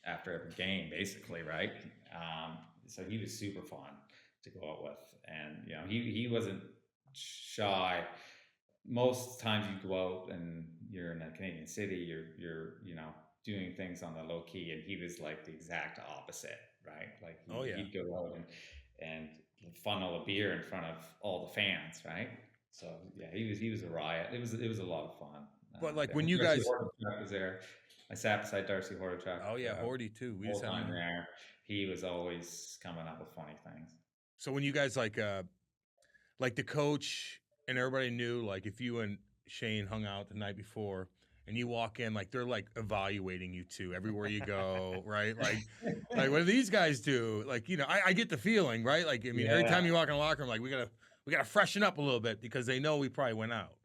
after every game, basically, right? So he was super fun to go out with, and he wasn't shy. Most times you go out and you're in a Canadian city, you're doing things on the low key, and he was like the exact opposite, right? Like he'd go out and funnel a beer in front of all the fans, right? So yeah, he was a riot. It was a lot of fun. But like Yeah, when you Darcy guys, Hordichuk was there. I sat beside Darcy Hordichuk. oh yeah, Hordy too. The We whole just had time him. there. He was always coming up with funny things. So when you guys like the coach and everybody knew, like if you and Shane hung out the night before and you walk in, like they're like evaluating you too everywhere you go, right? Like what do these guys do? Like, you know, I get the feeling, right? Like, I mean, every time you walk in the locker room, like we gotta freshen up a little bit because they know we probably went out.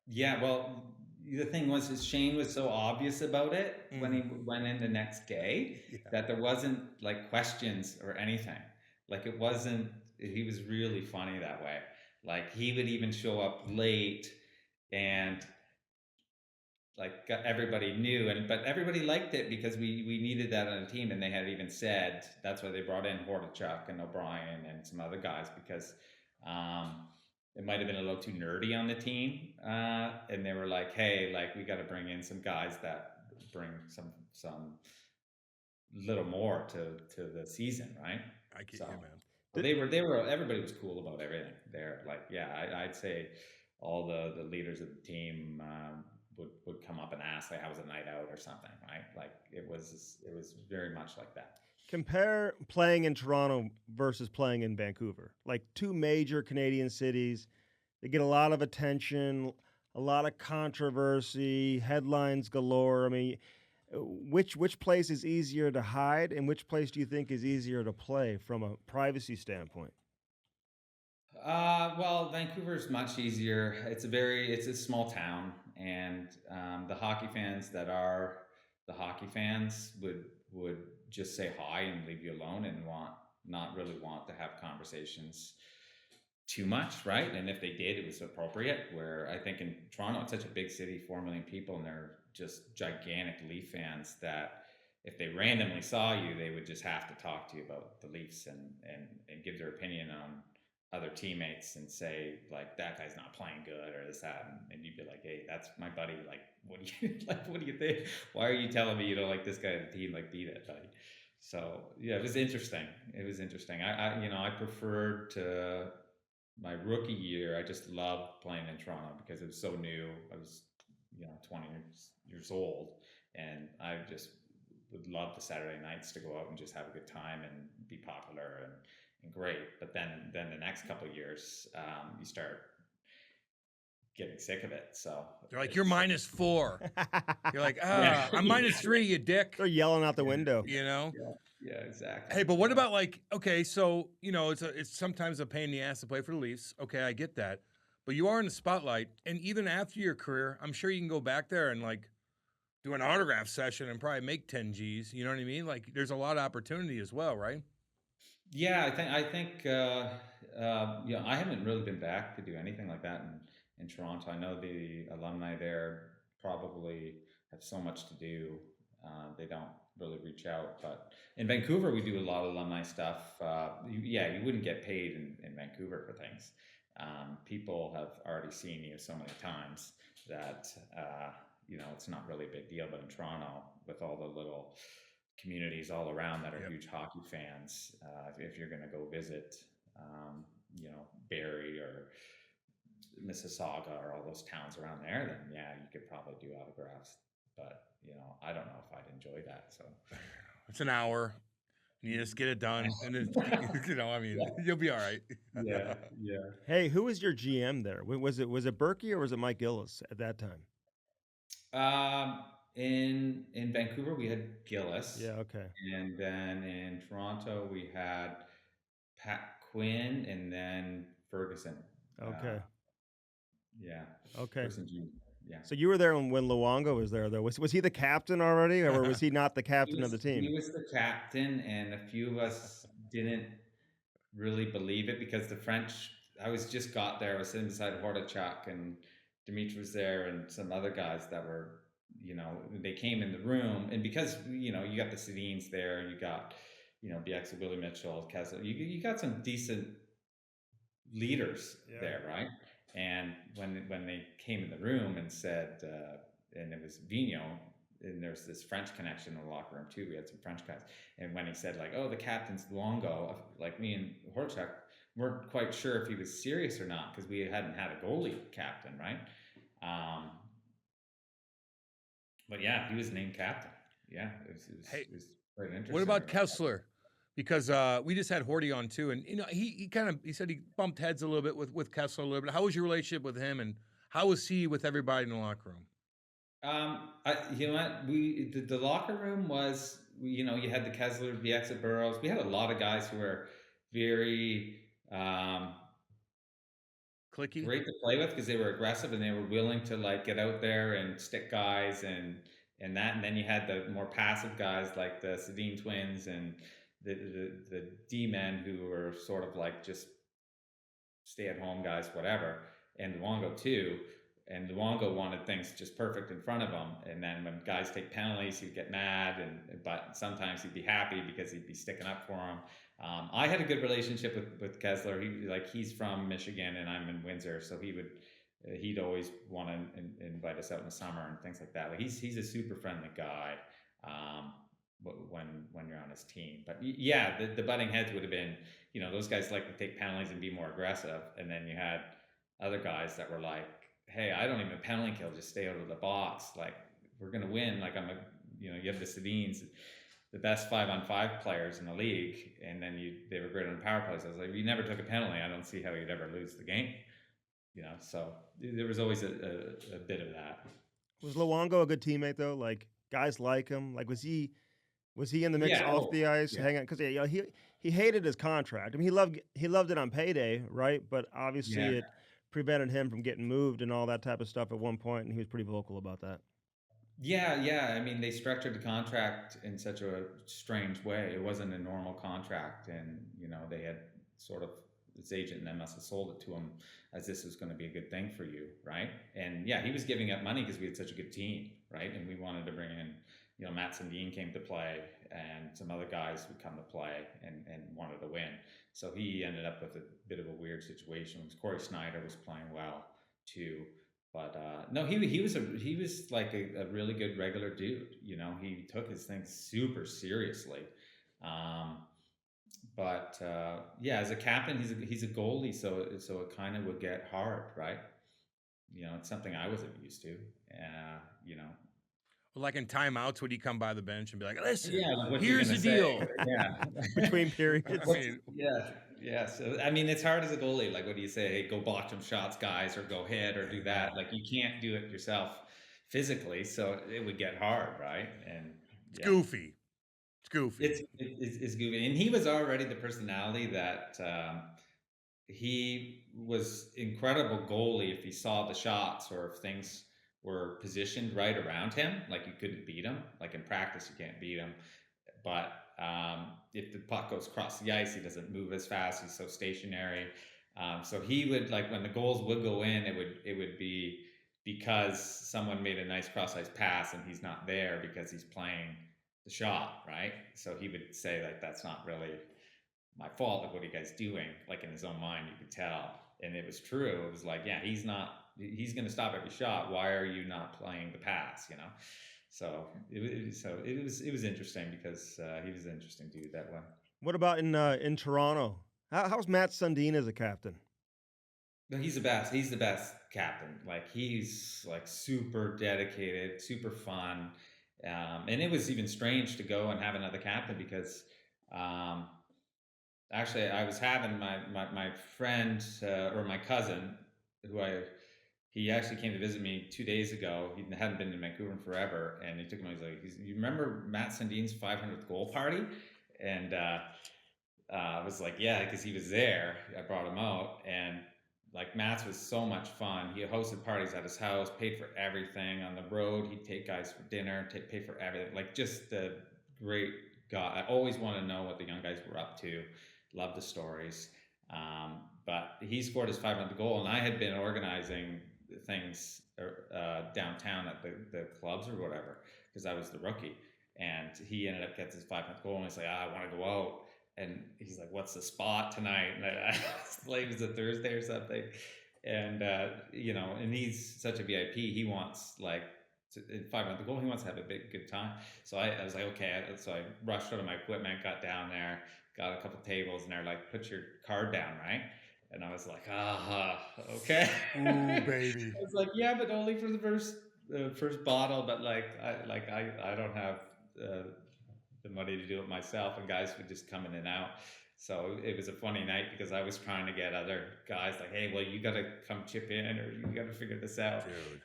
Yeah, well, the thing was, is Shane was so obvious about it when he went in the next day that there wasn't like questions or anything. Like it wasn't. He was really funny that way. Like he would even show up late, and like everybody knew, but everybody liked it because we needed that on the team, and they had even said that's why they brought in Hordichuk and O'Brien and some other guys because. It might have been a little too nerdy on the team, and they were like, "Hey, like we got to bring in some guys that bring some little more to the season, right?" I get So, you, man. but they were everybody was cool about everything there. Like, yeah, I'd say all the leaders of the team would come up and ask, like, "How was a night out?" or something, right? Like it was very much like that. Compare playing in Toronto versus playing in Vancouver. Like two major Canadian cities. They get a lot of attention, a lot of controversy, headlines galore. I mean, which place is easier to hide and which place do you think is easier to play from a privacy standpoint? Well, Vancouver's much easier. It's a small town, and the hockey fans that are the hockey fans would just say hi and leave you alone and not really want to have conversations too much, right? And if they did, it was appropriate. Where I think in Toronto, it's such a big city, 4 million people, and they're just gigantic Leaf fans that if they randomly saw you, they would just have to talk to you about the Leafs and give their opinion on other teammates and say like that guy's not playing good or this that, and you'd be like, hey, that's my buddy. Like, what do you like? What do you think? Why are you telling me you don't like this guy on the team? Like, beat it, buddy. So yeah, it was interesting. I preferred to my rookie year. I just loved playing in Toronto because it was so new. I was 20 years old, and I just would love the Saturday nights to go out and just have a good time and be popular and great. But then the next couple of years, you start getting sick of it. So They're like, you're -4. You're like, I'm -3, you dick. They're yelling out the window. You know? Yeah, exactly. Hey, but what about like, okay, so it's sometimes a pain in the ass to play for the Leafs. Okay, I get that. But you are in the spotlight, and even after your career, I'm sure you can go back there and like do an autograph session and probably make 10 G's. You know what I mean? Like, there's a lot of opportunity as well, right? Yeah, I think I haven't really been back to do anything like that in Toronto. I know the alumni there probably have so much to do. They don't really reach out, but in Vancouver we do a lot of alumni stuff. You wouldn't get paid in Vancouver for things. People have already seen you so many times that it's not really a big deal. But in Toronto, with all the little communities all around that are huge hockey fans, if you're going to go visit, Barrie or Mississauga or all those towns around there, then yeah, you could probably do autographs. But I don't know if I'd enjoy that. So it's an hour. You just get it done, and then you'll be all right. Yeah. Hey, who was your GM there? Was it Berkey or was it Mike Gillis at that time? In Vancouver we had Gillis. Yeah, okay. And then in Toronto we had Pat Quinn and then Ferguson. Okay. Okay. Ferguson Jr. Yeah. So you were there when Luongo was there, though. Was he the captain already, or was he not the captain of the team? He was the captain, and a few of us didn't really believe it because the French. I just got there. I was sitting beside Hordichuk, and Dimitri was there, and some other guys that were, they came in the room, and because you got the Sedins there, you got, BX, Willie Mitchell, Kessler, you got some decent leaders there, right? And when they came in the room and said, and it was Vigneault, and there's this French connection in the locker room too. We had some French guys, and when he said like, "Oh, the captain's Luongo," like me and Hordichuk weren't quite sure if he was serious or not because we hadn't had a goalie captain, right? But yeah, he was named captain. Yeah, it was quite interesting. What about Kessler? Because we just had Horty on too, and he said he bumped heads a little bit with Kessler a little bit. How was your relationship with him, and how was he with everybody in the locker room? You know what? The locker room was, you had the Kessler, the exit Burrows. We had a lot of guys who were very clicky, great to play with because they were aggressive and they were willing to like get out there and stick guys and that. And then you had the more passive guys like the Sedin twins and the D-men who were sort of like just stay-at-home guys, whatever. And Luongo too. And Luongo wanted things just perfect in front of him. And then when guys take penalties, he'd get mad. But sometimes he'd be happy because he'd be sticking up for him. I had a good relationship with Kessler. He's from Michigan and I'm in Windsor, so he'd always want to invite us out in the summer and things like that. Like he's a super friendly guy when you're on his team. But yeah, the butting heads would have been, those guys like to take penalties and be more aggressive, and then you had other guys that were like, hey, I don't even penalty kill, just stay out of the box. Like we're gonna win. Like you have the Sedins, the best 5-on-5 players in the league, and then they were great on power plays. I was like, if you never took a penalty, I don't see how you'd ever lose the game. So there was always a bit of that. Was Luongo a good teammate though? Like guys like him? Like was he in the mix off the ice, hanging? Because he hated his contract. I mean, he loved it on payday, right? But obviously it prevented him from getting moved and all that type of stuff at one point, and he was pretty vocal about that. Yeah. I mean, they structured the contract in such a strange way. It wasn't a normal contract, and they had sort of his agent and them must have sold it to him as this was going to be a good thing for you, right? And yeah, he was giving up money because we had such a good team, right? And we wanted to bring in, Matt Sundin came to play, and some other guys would come to play and wanted to win. So he ended up with a bit of a weird situation. Corey Snyder was playing well too. But no, he was like a really good regular dude. He took his thing super seriously. But yeah, as a captain, he's a goalie, so it kind of would get hard, right? It's something I wasn't used to. Well, like in timeouts, would he come by the bench and be like, "Listen, like, here's the deal." Yeah, between periods. Yeah. So I mean, it's hard as a goalie. Like, what do you say? Hey, go block some shots, guys, or go hit, or do that. Like, you can't do it yourself physically, so it would get hard, right? And it's goofy. It's goofy. It's goofy, and he was already the personality that he was incredible goalie if he saw the shots or if things were positioned right around him. Like, you couldn't beat him. Like in practice, you can't beat him, but if the puck goes across the ice, he doesn't move as fast. He's so stationary. So he would, like, when the goals would go in, it would be because someone made a nice cross ice pass and he's not there because he's playing the shot, right? So he would say, like, that's not really my fault. Like, what are you guys doing? Like, in his own mind, you could tell. And it was true. It was like, yeah, he's going to stop every shot. Why are you not playing the pass? So it was interesting because he was an interesting dude that way. What about in Toronto? How's Matt Sundin as a captain? No, he's the best. He's the best captain. Like, he's like super dedicated, super fun. And it was even strange to go and have another captain because actually I was having my friend or my cousin he actually came to visit me 2 days ago. He hadn't been in Vancouver in forever, and he took me. He's like, "You remember Matt Sundin's 500th goal party?" And I was like, "Yeah," because he was there. I brought him out, and like, Matt's was so much fun. He hosted parties at his house, paid for everything. On the road, he'd take guys for dinner, pay for everything. Like, just a great guy. I always want to know what the young guys were up to. Love the stories. But he scored his 500th goal, and I had been organizing things downtown at the clubs or whatever because I was the rookie, and he ended up getting his 500th goal, and he's like, I want to go out, and he's like, what's the spot tonight? And it was a Thursday or something, and and he's such a VIP. He wants, like, 500th goal, he wants to have a good time. So I was like, okay. So I rushed out of my equipment, got down there, got a couple tables, and they're like, put your card down, right? And I was like, okay. Ooh, baby. I was like, yeah, but only for the first bottle. But I don't have the money to do it myself, and guys would just come in and out. So it was a funny night because I was trying to get other guys like, hey, well, you got to come chip in, or you got to figure this out. Dude.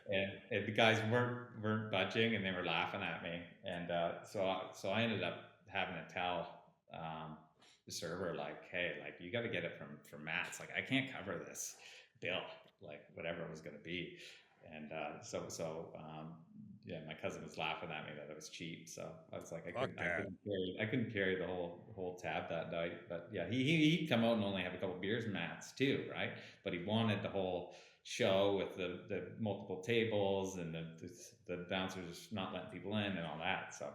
And the guys weren't budging, and they were laughing at me. And so I ended up having to tell the server, like, hey, like, you got to get it from Matt's. Like, I can't cover this bill, like whatever it was going to be. And yeah, my cousin was laughing at me that it was cheap. So I was like, I couldn't carry the whole tab that night. But yeah, he'd come out and only have a couple beers, Matt's too, right? But he wanted the whole show with the multiple tables and the bouncers not letting people in and all that. So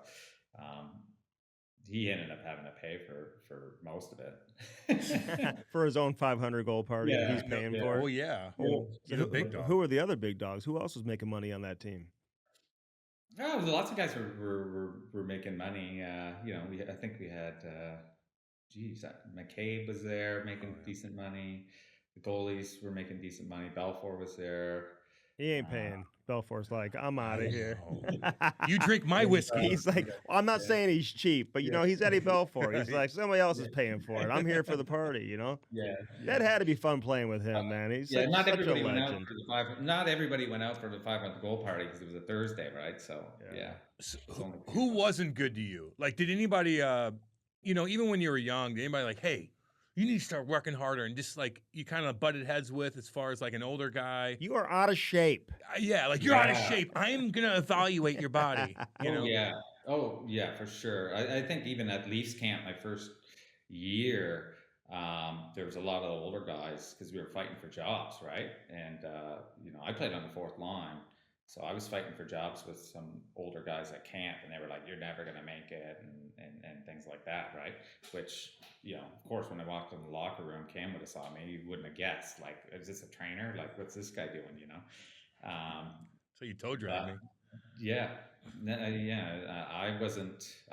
he ended up having to pay for most of it. For his own 500 goal party, Yeah, he's paying yeah. for it. Oh yeah. Well, He's a big dog. Who are the other big dogs? Who else was making money on that team? Oh, lots of guys were making money. I think we had, McCabe was there making decent money. The goalies were making decent money. Belfour was there. He ain't paying. Belfour's like, I'm out of here. You drink my whiskey. He's like, well, I'm not saying he's cheap, but he's Eddie Belfour. He's like, somebody else is paying for it. I'm here for the party, Yeah. That had to be fun playing with him, man. He's such a legend. Not everybody went out for the 500 goal party because it was a Thursday, right? So yeah. So, who wasn't good to you? Like, did anybody, even when you were young, did anybody like, hey, you need to start working harder, and just like you kind of butted heads with as far as like an older guy? You are out of shape. Yeah, like you're out of shape. I'm going to evaluate your body. Oh, yeah, for sure. I think even at Leafs camp, my first year, there was a lot of the older guys because we were fighting for jobs, right? And, I played on the fourth line. So I was fighting for jobs with some older guys at camp, and they were like, you're never going to make it, and things like that, right? Which, of course, when I walked in the locker room, Cam would have saw me. He wouldn't have guessed, like, is this a trainer? Like, what's this guy doing, So you toe dragged me. Yeah. I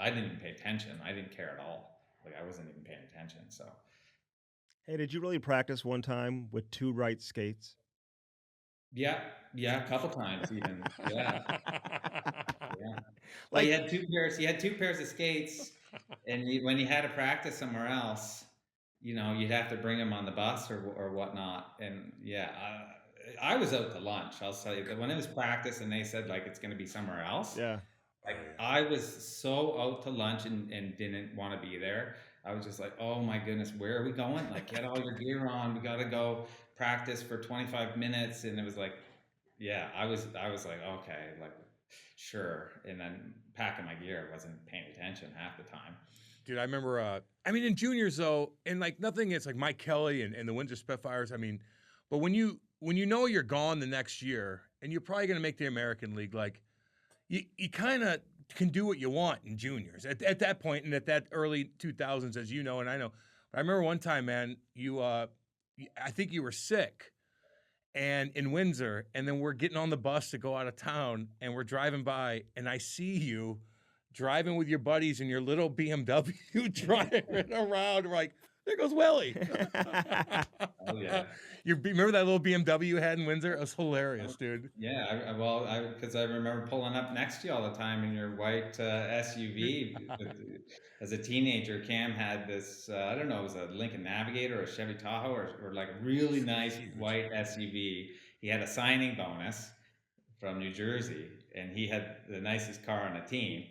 didn't even pay attention. I didn't care at all. Like, I wasn't even paying attention, so. Hey, did you really practice one time with two right skates? Yeah, a couple times even. Yeah. Yeah. Like, he had two pairs. He had two pairs of skates, and when he had to practice somewhere else, you'd have to bring him on the bus or whatnot. And yeah, I was out to lunch. I'll tell you that when it was practice and they said like it's going to be somewhere else. Yeah. Like I was so out to lunch and didn't want to be there. I was just like, oh my goodness, where are we going? Like, get all your gear on. We got to go practice for 25 minutes. And it was like, yeah, I was like, okay, like, sure. And then packing my gear, I wasn't paying attention half the time. Dude, I remember, in juniors though, and like nothing, it's like Mike Kelly and the Windsor Spitfires. But when you know you're gone the next year and you're probably going to make the American League, like you kind of can do what you want in juniors at that point and at that early 2000s, as you know, and I know. But I remember one time, man, I think you were sick and in Windsor, and then we're getting on the bus to go out of town and we're driving by and I see you driving with your buddies in your little BMW driving around. We're like, there goes Willie. Oh, yeah. You remember that little BMW you had in Windsor? It was hilarious, dude. Yeah, because I remember pulling up next to you all the time in your white SUV. As a teenager, Cam had this, I don't know, it was a Lincoln Navigator or a Chevy Tahoe or like a really nice white SUV. He had a signing bonus from New Jersey, and he had the nicest car on the team.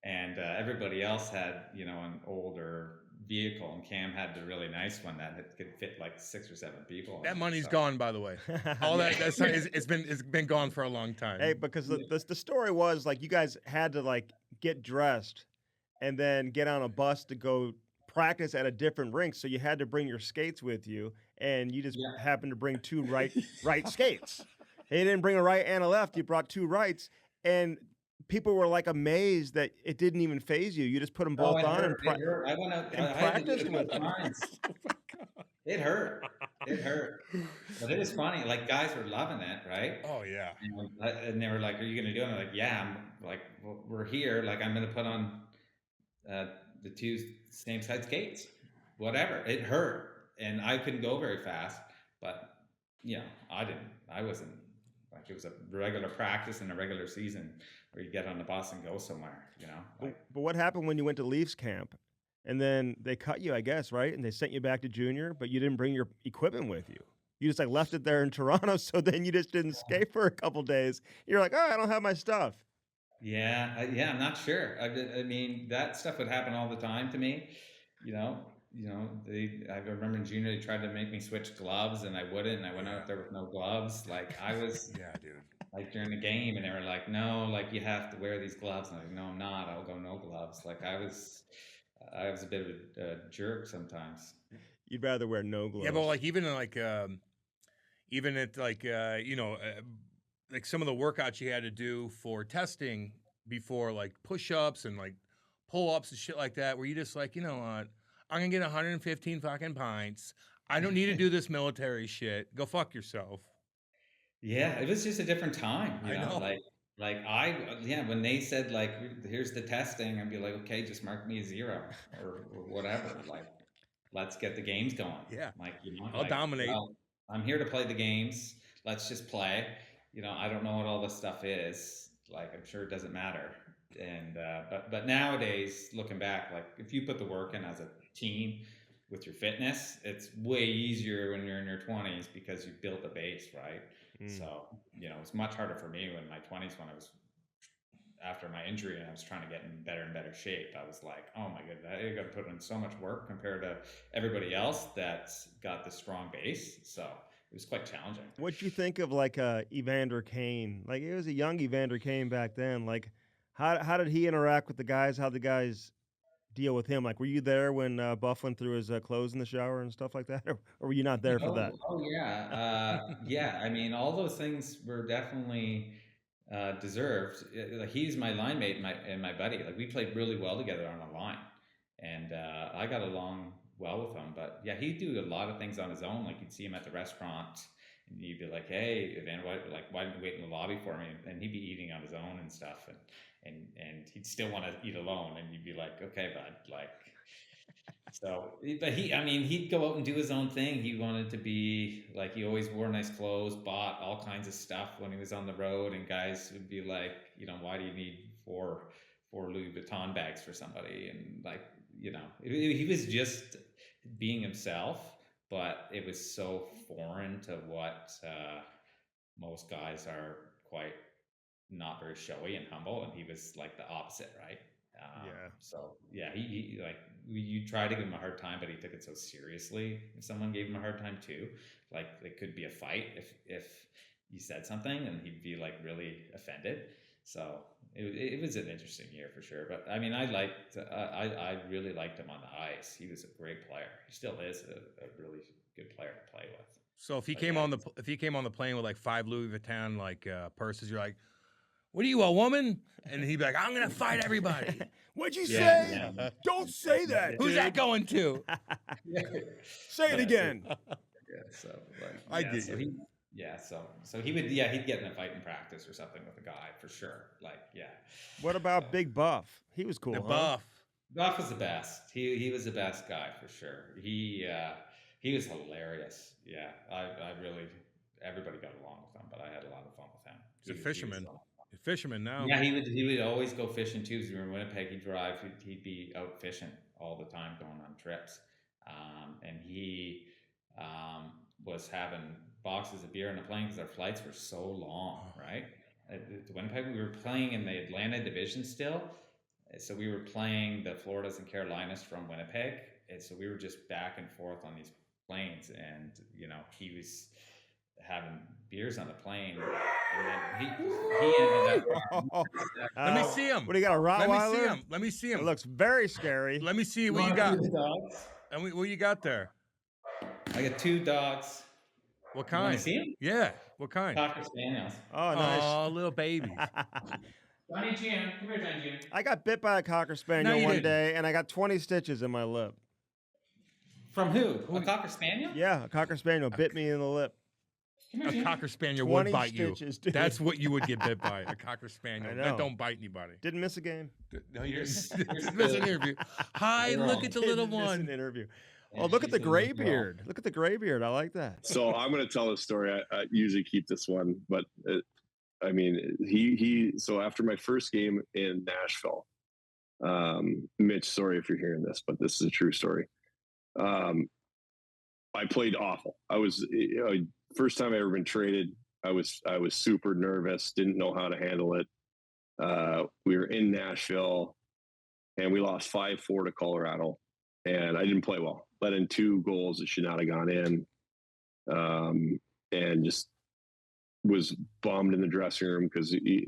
And everybody else had, an older vehicle, and Cam had the really nice one that could fit like 6 or 7 people. That money's gone, by the way. All that's it's been gone for a long time. Hey, because the story was like you guys had to like get dressed and then get on a bus to go practice at a different rink, so you had to bring your skates with you, and you just happened to bring two right skates. He didn't bring a right and a left. You brought two rights, and people were like amazed that it didn't even phase you. You just put them both on and I went out and practiced with them. It hurt. But it was funny. Like guys were loving it, right? Oh yeah. And they were like, "Are you going to do it?" I'm like, "Yeah." I'm like, well, "We're here. Like, I'm going to put on the two same side skates." whatever. It hurt, and I couldn't go very fast. But I wasn't like, it was a regular practice and a regular season where you get on the bus and go somewhere. But what happened when you went to Leafs camp, and then they cut you, I guess, right? And they sent you back to junior, but you didn't bring your equipment with you. You just like left it there in Toronto, so then you just didn't skate for a couple days. You're like, oh, I don't have my stuff. Yeah, I'm not sure. I mean, that stuff would happen all the time to me. I remember in junior they tried to make me switch gloves, and I wouldn't. And I went out there with no gloves. Like I was, Yeah, dude. like during the game, and they were like, "No, like you have to wear these gloves." And I'm like, "No, I'm not. I'll go no gloves." Like I was a bit of a jerk sometimes. You'd rather wear no gloves. Yeah, but like even at like like some of the workouts you had to do for testing before, like push-ups and like pull-ups and shit like that, where you just like, you know what, I'm gonna get 115 fucking pints. I don't need to do this military shit. Go fuck yourself. Yeah, it was just a different time. I know. When they said like, here's the testing, I'd be like, okay, just mark me a 0 or whatever. Like, let's get the games going. Yeah. Like, I'll dominate. Well, I'm here to play the games. Let's just play. I don't know what all this stuff is. Like, I'm sure it doesn't matter. And but nowadays, looking back, like if you put the work in as a teen with your fitness, it's way easier when you're in your 20s because you built a base, right? So, it's much harder for me in my 20s when I was after my injury and I was trying to get in better and better shape. I was like, oh my goodness, I got to put in so much work compared to everybody else that's got the strong base. So it was quite challenging. What'd you think of like Evander Kane? Like it was a young Evander Kane back then. Like how did he interact with the guys? How'd the guys deal with him? Like were you there when Buff went through his clothes in the shower and stuff like that? Or were you not there for that? Oh yeah. Yeah. I mean, all those things were definitely deserved. Like he's my line mate and my buddy. Like we played really well together on the line, and I got along well with him. But yeah, he'd do a lot of things on his own. Like you'd see him at the restaurant, and you'd be like, "Hey, Evan, why didn't you wait in the lobby for me?" And he'd be eating on his own and stuff, and he'd still want to eat alone, and you'd be like, "Okay, bud," like. So, but he'd go out and do his own thing. He wanted to be like, he always wore nice clothes, bought all kinds of stuff when he was on the road, and guys would be like, why do you need four Louis Vuitton bags for somebody? And like, he was just being himself, but it was so foreign to what most guys are, quite not very showy and humble, and he was like the opposite, right? So yeah, he like you try to give him a hard time, but he took it so seriously. If someone gave him a hard time too, like it could be a fight if you said something, and he'd be like really offended. So it was an interesting year for sure. But I mean, I really liked him on the ice. He was a great player. He still is a really good player to play with. So if he came on the plane with like 5 Louis Vuitton like purses, you're like, what are you, a woman? And he'd be like, I'm gonna fight everybody. What'd you say? Yeah. Don't say that. Who's that going to? Say it again. So like, I get you. So he'd get in a fight in practice or something with a guy for sure. Like, yeah. What about Big Buff? He was cool. Buff was the best. He was the best guy for sure. He was hilarious. Yeah, I really, everybody got along with him, but I had a lot of fun with him. He's a fisherman. He's a fisherman now. Yeah, he would always go fishing too. We were in Winnipeg. He'd drive. He'd be out fishing all the time, going on trips. And he was having boxes of beer on the plane because our flights were so long, right? At Winnipeg, we were playing in the Atlanta division still. So we were playing the Floridas and Carolinas from Winnipeg. And so we were just back and forth on these planes. And, he was having beers on the plane. And then he ended up... Let me see him. What do you got, a Rottweiler? Let me see him. It looks very scary. Let me see what you got. And what you got there? I got 2 dogs. What kind? You want to see them? Yeah. What kind? Cocker Spaniels. Oh, nice. Oh, little babies. Johnny Jim. Come here, Johnny Jim. I got bit by a Cocker Spaniel one day, and I got 20 stitches in my lip. From who? A Cocker Spaniel? Yeah, a Cocker Spaniel bit me in the lip. A Cocker Spaniel would bite stitches, you. dude. That's what you would get bit by, a Cocker Spaniel. That don't bite anybody. Didn't miss a game. No, you didn't miss an interview. Hi, look at the little one. Miss an interview. Oh, look at the gray beard. Look at the gray beard. I like that. So I'm going to tell a story. I usually keep this one, but I mean, so after my first game in Nashville, Mitch, sorry if you're hearing this, but this is a true story. I played awful. I was, first time I ever been traded. I was super nervous, didn't know how to handle it. We were in Nashville and we lost 5-4 to Colorado, and I didn't play well. Let in 2 goals that should not have gone in. And just was bummed in the dressing room because you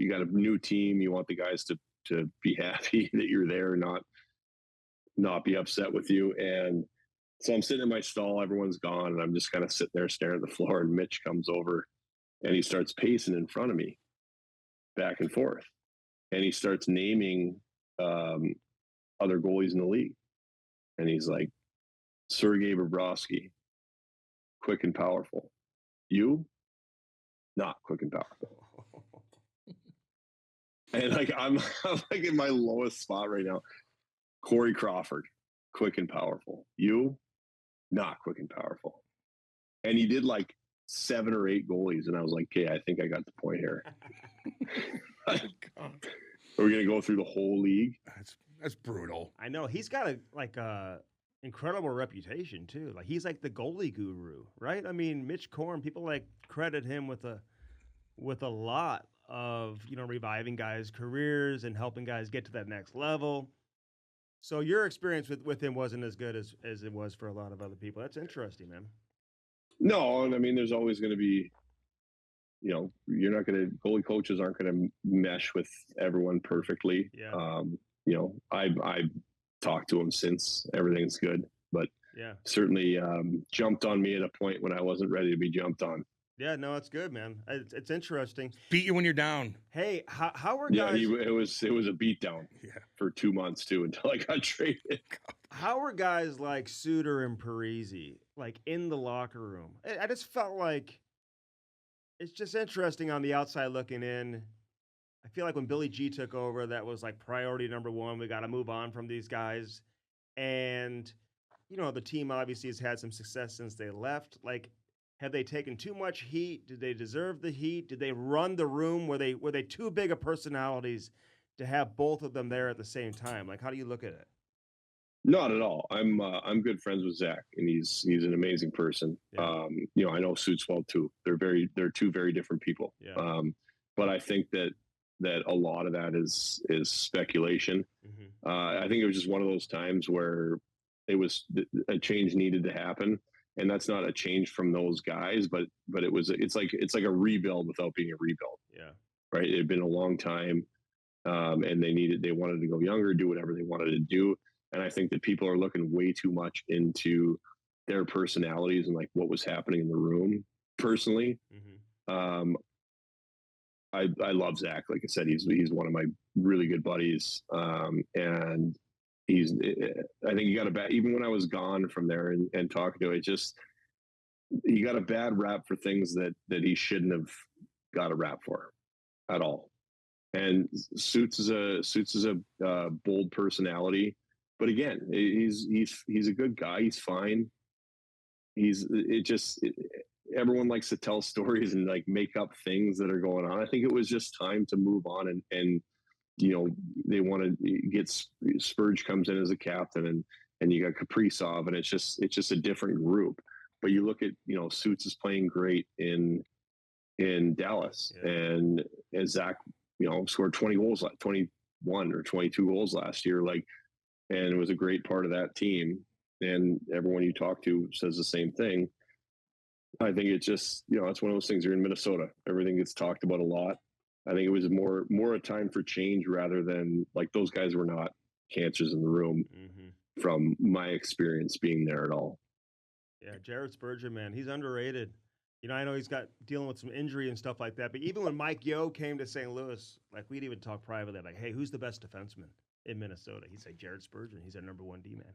got a new team. You want the guys to be happy that you're there, not be upset with you. And so I'm sitting in my stall, everyone's gone, and I'm just kind of sitting there staring at the floor, and Mitch comes over and he starts pacing in front of me back and forth. And he starts naming other goalies in the league. And he's like, Sergei Bobrovsky, quick and powerful. You, not quick and powerful. And like I'm like in my lowest spot right now. Corey Crawford, quick and powerful. You, not quick and powerful. And he did like 7 or 8 goalies, and I was like, okay, I think I got the point here. Like, are we gonna go through the whole league? That's brutal. I know he's got a incredible reputation too. Like he's like the goalie guru, right? I mean, Mitch Korn, people like credit him with a lot of, reviving guys' careers and helping guys get to that next level. So your experience with him wasn't as good as it was for a lot of other people. That's interesting, man. No, and I mean, there's always going to be, goalie coaches aren't going to mesh with everyone perfectly. Yeah. I've talked to him since. Everything's good, but yeah, certainly jumped on me at a point when I wasn't ready to be jumped on. Yeah, no, it's good, man. It's interesting. Beat you when you're down. Hey, how are guys? Yeah, it was a beatdown for 2 months too until I got traded. How are guys like Suter and Parisi like in the locker room? I just felt like it's just interesting on the outside looking in. I feel like when Billy G took over, that was like priority number 1. We got to move on from these guys, and the team obviously has had some success since they left. Like, have they taken too much heat? Did they deserve the heat? Did they run the room? Were they too big of personalities to have both of them there at the same time? Like, how do you look at it? Not at all. I'm good friends with Zach, and he's an amazing person. Yeah. I know Suits well too. They're 2 very different people. Yeah. But I think that a lot of that is speculation. Mm-hmm. I think it was just one of those times where it was a change needed to happen. And that's not a change from those guys, but it's like a rebuild without being a rebuild. Yeah. Right. It had been a long time. And they wanted to go younger, do whatever they wanted to do. And I think that people are looking way too much into their personalities and like what was happening in the room. Personally, Mm-hmm. I love Zach. Like I said, he's one of my really good buddies. And I think he got a bad, even when I was gone from there and talking to it, he got a bad rap for things that he shouldn't have got a rap for at all. And Suits is a bold personality, but again, he's a good guy. He's fine. Everyone likes to tell stories and like make up things that are going on. I think it was just time to move on and they want to get Spurge comes in as a captain and you got Kaprizov, and it's just a different group. But you look at, Suits is playing great in Dallas, Yeah. and as Zach, scored 21 or 22 goals last year, and it was a great part of that team. And everyone you talk to says the same thing. I think it's just, it's one of those things. You're in Minnesota. Everything gets talked about a lot. I think it was more a time for change rather than like those guys were not cancers in the room. Mm-hmm. From my experience being there at all. Yeah, Jared Spurgeon, man, he's underrated. I know he's got dealing with some injury and stuff like that, but even when Mike Yeo came to St. Louis, like we'd even talk privately, like, hey, who's the best defenseman in Minnesota? He'd say Jared Spurgeon. He's our number 1 D-man.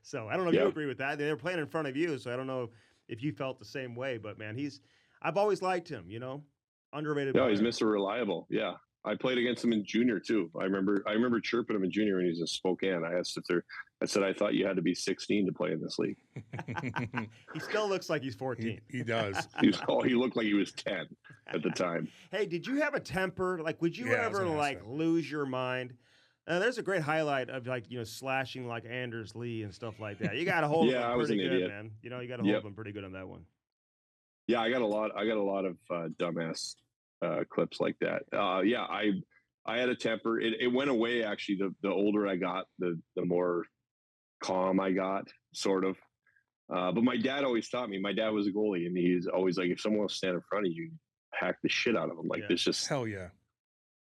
So I don't know if you agree with that. They were playing in front of you, so I don't know if you felt the same way, but man, I've always liked him, underrated. No, he's Mr. Reliable. Yeah. I played against him in junior too. I remember chirping him in junior when he was in Spokane. I asked if I said, I thought you had to be 16 to play in this league. He still looks like he's 14. He does. He looked like he was 10 at the time. Hey, did you have a temper? Like, would you Yeah, I was ever gonna ask like that. lose your mind? There's a great highlight of like, slashing like Anders Lee and stuff like that. You got to hold Yeah, I him was pretty an good, idiot. man. You got to hold him pretty good on that one. Yeah, I got a lot of dumbass clips like that. Yeah, I had a temper. It went away actually. The older I got, the more calm I got, sort of. But my dad always taught me. My dad was a goalie, and he's always like, if someone will stand in front of you, hack the shit out of them. Like, this just Hell yeah.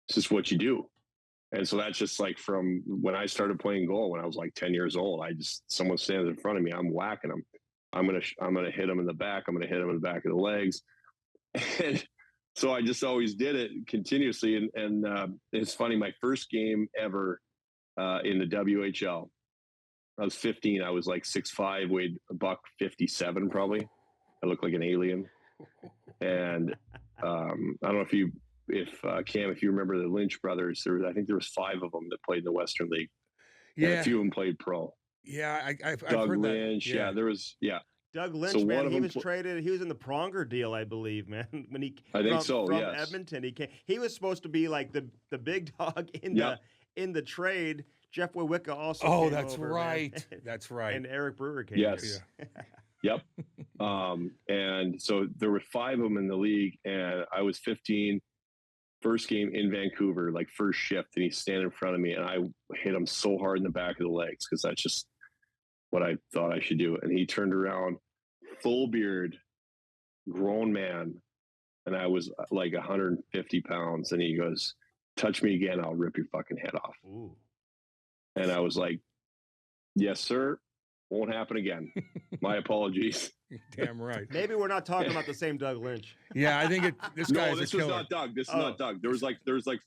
it's just what you do. And so that's just like from when I started playing goal when I was like 10 years old. Someone stands in front of me, I'm whacking them. I'm gonna hit them in the back. I'm gonna hit them in the back of the legs. And so I just always did it continuously. And it's funny. My first game ever in the WHL, I was 15. I was like 6'5", weighed $157 probably. I looked like an alien. And I don't know if Cam, if you remember the Lynch brothers, I think there was 5 of them that played in the Western League. Yeah. And a few of them played pro. Yeah, I've Doug heard Lynch. that. Yeah, there was. Yeah. Doug Lynch, So one man, of he them was traded. He was in the Pronger deal, I believe, man. When he I think so, from yes. Edmonton, he came. He was supposed to be like the big dog in the trade. Jeff Wawicka also. Oh, came that's over, right. man. That's right. And Eric Brewer came. Yes. Yep. And so there were 5 of them in the league, and I was 15. First game in Vancouver, like first shift, and he's standing in front of me, and I hit him so hard in the back of the legs because that's just what I thought I should do. And he turned around, full beard, grown man, and I was like 150 pounds, and he goes, "Touch me again, I'll rip your fucking head off." Ooh. And I was like, "Yes, sir. Won't happen again. My apologies." Damn right. Maybe we're not talking about the same Doug Lynch. Yeah, I think this No, guy's this a was killer. not Doug. This is Oh. not Doug. There was like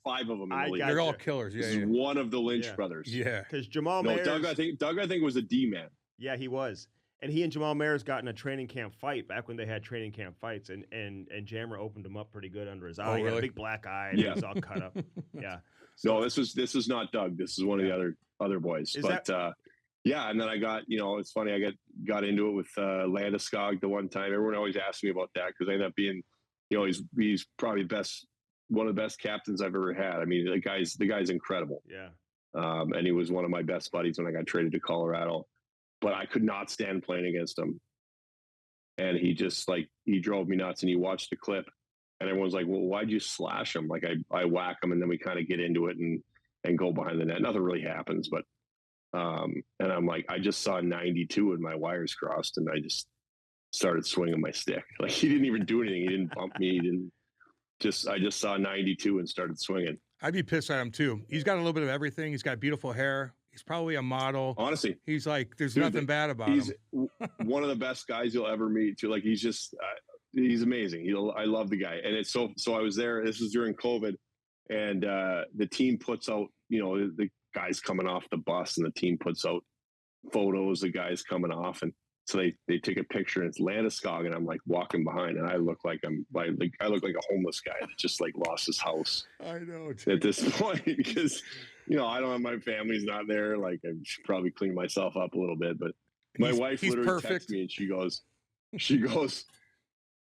5 of them in I the league. got They're all you. killers. This Yeah, is one of the Lynch Yeah. brothers. yeah. Because Jamal No, Mayers. Doug I think was a D man. Yeah, he was. And he and Jamal Mayers got in a training camp fight back when they had training camp fights, and Jammer opened him up pretty good under his eye. He had really? a big black eye, and he was all cut up. Yeah. No, this is not Doug. This is one of the other boys. Is But yeah, and then I got, it's funny, I got into it with Landeskog the one time. Everyone always asks me about that because I ended up being, he's probably one of the best captains I've ever had. I mean, the guy's incredible. Yeah. And he was one of my best buddies when I got traded to Colorado. But I could not stand playing against him. And he just he drove me nuts. And you watch the clip and everyone's like, well, why'd you slash him? Like I whack him and then we kind of get into it and go behind the net. Nothing really happens, but and I'm like, I just saw 92 and my wires crossed and I just started swinging my stick. Like he didn't even do anything. He didn't bump me. I just saw 92 and started swinging. I'd be pissed at him too. He's got a little bit of everything. He's got beautiful hair. He's probably a model. Honestly, He's like, there's Dude, nothing bad about he's him. one of the best guys you'll ever meet too. Like he's just, he's amazing. I love the guy. And it's so I was there, this was during COVID and the team puts out, the guys coming off the bus and the team puts out photos of guys coming off. And so they take a picture and it's Landeskog and I'm like walking behind and I look like I look like a homeless guy that just lost his house I know. at this point because, I don't have my family's not there. Like I should probably clean myself up a little bit, but my wife he's literally perfect. texts me and she goes,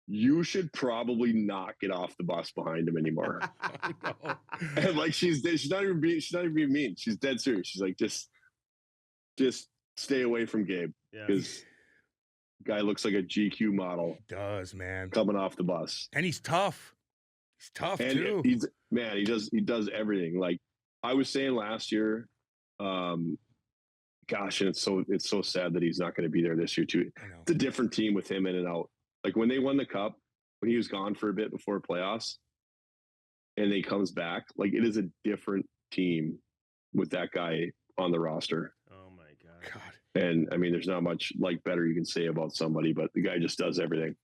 you should probably not get off the bus behind him anymore. I know. And she's not even being mean. She's dead serious. She's like, just stay away from Gabe Yeah. because guy looks like a GQ model He does, man. coming off the bus. And he's tough. He's tough And too. he does everything. Like I was saying last year, gosh, and it's so sad that he's not going to be there this year too. I know. It's a different team with him in and out. Like when they won the cup, when he was gone for a bit before playoffs, and he comes back, it is a different team with that guy on the roster. Oh my God. God. And I mean, there's not much better you can say about somebody, but the guy just does everything.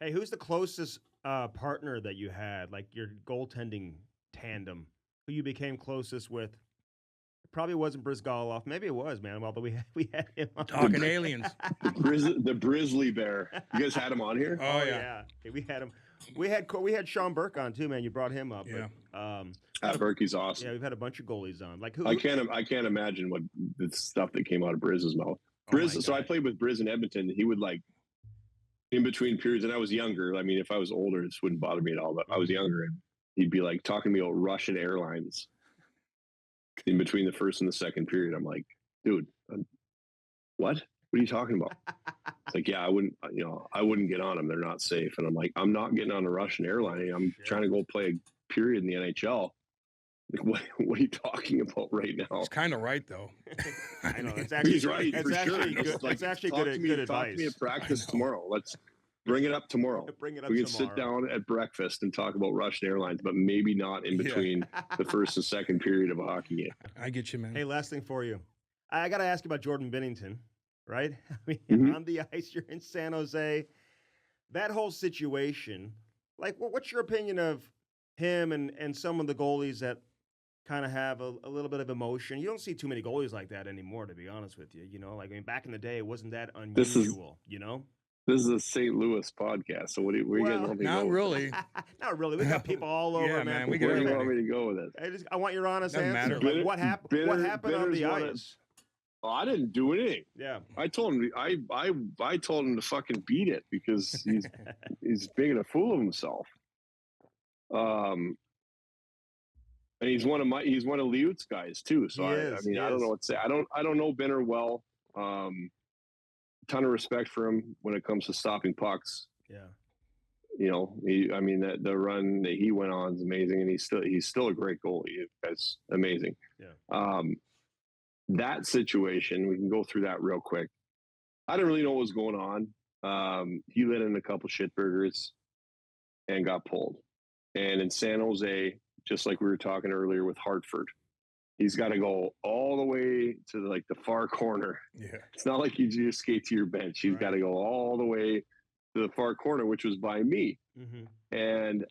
Hey, who's the closest partner that you had, like your goaltending tandem, who you became closest with? It probably wasn't Brizgalov. Maybe it was, man. Although we had him on. Talking aliens. The Grizzly Bear. You guys had him on here? Oh, yeah. We had him. We had Sean Burke on too, man. You brought him up. Yeah. But, Berkey's awesome. yeah, we've had a bunch of goalies on. Like who? I can't imagine what the stuff that came out of Brizz's mouth. Briz, so I played with Briz in Edmonton. He would like in between periods, and I was younger. I mean, if I was older, this wouldn't bother me at all. But I was younger, and he'd be like talking to me about Russian airlines in between the first and the second period. I'm like, dude, what? What are you talking about? It's like, yeah, I wouldn't get on them. They're not safe. And I'm like, I'm not getting on a Russian airline. I'm trying to go play a period in the NHL. Like, what are you talking about right now? He's kind of right, though. I know. It's actually, He's right. It's for actually sure. good. Like, It's actually talk good, to me, good talk advice. to me at practice tomorrow. Let's bring it up tomorrow. Bring it up We can tomorrow. sit down at breakfast and talk about Russian airlines, but maybe not in between the first and second period of a hockey game. I get you, man. Hey, last thing for you. I got to ask you about Jordan Binnington, right? I mean, Mhm. on the ice, you're in San Jose. That whole situation, like, what's your opinion of him and some of the goalies that kind of have a little bit of emotion? You don't see too many goalies like that anymore, to be honest with you. You know, like, I mean, back in the day, it wasn't that This is- unusual, you know? This is a St. Louis podcast, so where do you guys want me to Not go? really. Not really. We got people all over, Yeah, man. man, we Where got do you everybody. want me to go with it? I want your honest Doesn't answer. matter. Like, what happened? What happened on the Bitter's ice? Oh, I didn't do anything. Yeah. I told him I told him to fucking beat it because he's making a fool of himself. And he's one of Liut's guys too. So He I is, mean he I don't is. know what to say. I don't know Benner well. Ton of respect for him when it comes to stopping pucks. Yeah. You know, the run that he went on is amazing, and he's still a great goalie. That's amazing. Yeah. That situation, we can go through that real quick. I didn't really know what was going on. He let in a couple shitburgers and got pulled. And in San Jose, just like we were talking earlier with Hartford, he's got to go all the way to like the far corner. Yeah. It's not like you just skate to your bench. He's Right. got to go all the way to the far corner, which was by me. Mm-hmm. And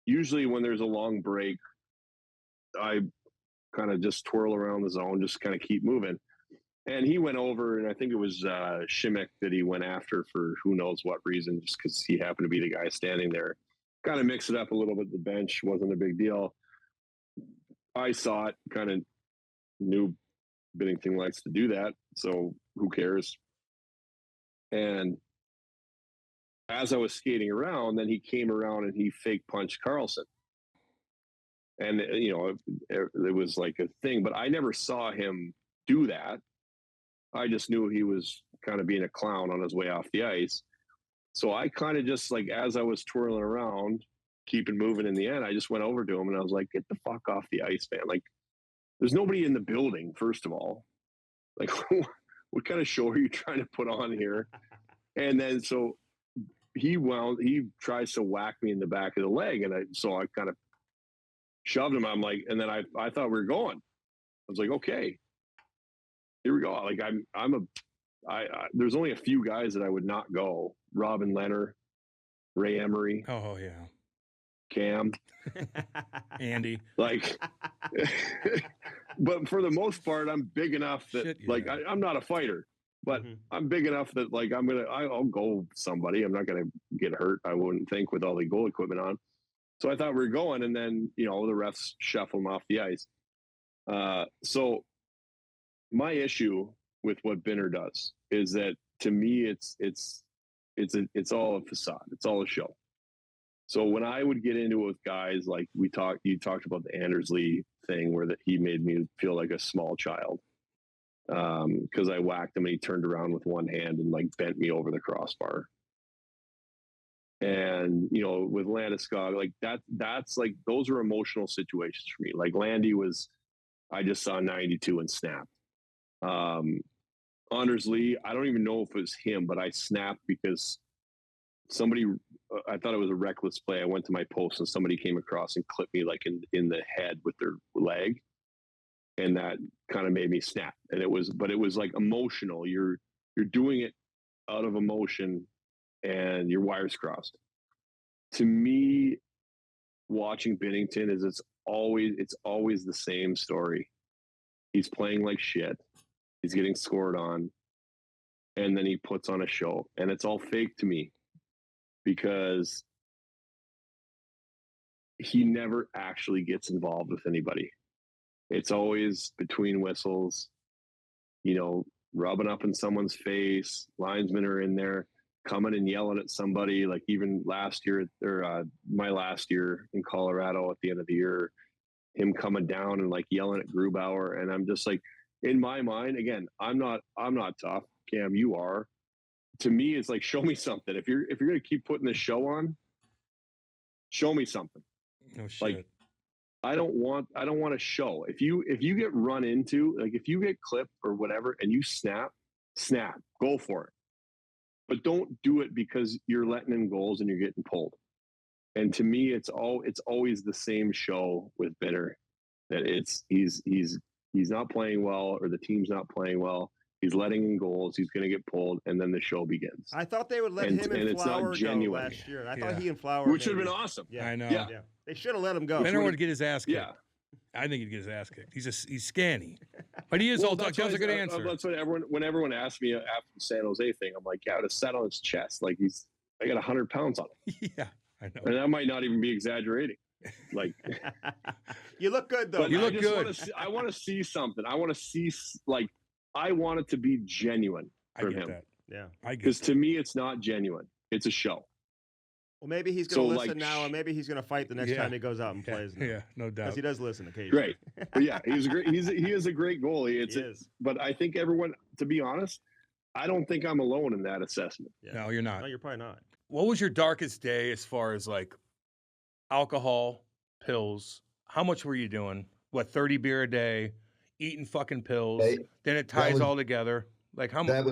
usually when there's a long break, I kind of just twirl around the zone, just kind of keep moving. And he went over, and I think it was Shimek that he went after for who knows what reason, just because he happened to be the guy standing there. Kind of mix it up a little bit. The bench wasn't a big deal. I saw it, kind of knew Binnington likes to do that, so who cares? And as I was skating around, then he came around and he fake punched Carlson. And, you know, it was like a thing, but I never saw him do that. I just knew he was kind of being a clown on his way off the ice. So I kind of just like, as I was twirling around, keeping moving in the end, I just went over to him and I was like, get the fuck off the ice, man. Like, there's nobody in the building, first of all. Like, what kind of show are you trying to put on here? And then so he tries to whack me in the back of the leg. And I kind of shoved him. I'm like, and then I thought we were going. I was like, okay, here we go. Like there's only a few guys that I would not go. Robin Leonard, Ray Emery, Oh yeah. Cam, Andy. like, but for the most part, I'm big enough that Shit, like, yeah. I'm not a fighter, but Mhm. I'm big enough that like, I'll go with somebody. I'm not going to get hurt. I wouldn't think with all the goal equipment on. So I thought we were going, and then, you know, the refs shuffle him off the ice. So my issue with what Binner does is that, to me, it's all a facade. It's all a show. So when I would get into it with guys, like you talked about the Anders Lee thing, where that he made me feel like a small child because I whacked him and he turned around with one hand and like bent me over the crossbar. And, you know, with Landeskog, like that's like, those are emotional situations for me. Like Landy I just saw 92 and snapped. Anders Lee, I don't even know if it was him, but I snapped because I thought it was a reckless play. I went to my post and somebody came across and clipped me like in the head with their leg. And that kind of made me snap. And it was like emotional. You're doing it out of emotion and your wires crossed. To me, watching Binnington it's always the same story. He's playing like shit. He's getting scored on. And then he puts on a show. And it's all fake to me because he never actually gets involved with anybody. It's always between whistles, rubbing up in someone's face. Linesmen are in there coming and yelling at somebody. Like even last year, or my last year in Colorado at the end of the year, him coming down and like yelling at Grubauer. And I'm just like, in my mind, again, I'm not tough. Cam, you are. To me, it's like, show me something. If you're going to keep putting this show on, show me something. Oh shit. Like, I don't want a show. If you get run into, like if you get clipped or whatever and you snap, go for it. But don't do it because you're letting in goals and you're getting pulled. And to me, it's always the same show with Bitter, that he's not playing well, or the team's not playing well. He's letting in goals. He's going to get pulled, and then the show begins. I thought they would let him and Flower go last year. I thought he and Flower, which would have been awesome. Yeah, I know. Yeah. They should have let him go. Benner would get his ass kicked. Yeah. I think he'd get his ass kicked. He's scanny, but he is old. That was a good answer. That's what when everyone asked me after the San Jose thing, I'm like, yeah, to sat on his chest, like I got 100 pounds on him. Yeah, I know. And I might not even be exaggerating. Like, you look good though. You look good. I want to see something. I want to see I want it to be genuine from him. That. Yeah, because to me, it's not genuine. It's a show. Well, maybe he's going to listen now, and maybe he's going to fight the next time he goes out and plays. Yeah, no doubt. Because he does listen occasionally. Great, but yeah, he is a great goalie. But I think everyone, to be honest, I don't think I'm alone in that assessment. Yeah. No, you're not. No, you're probably not. What was your darkest day as far as like alcohol, pills? How much were you doing? What, 30 beer a day, eating fucking pills? Then it ties all together. Like how much?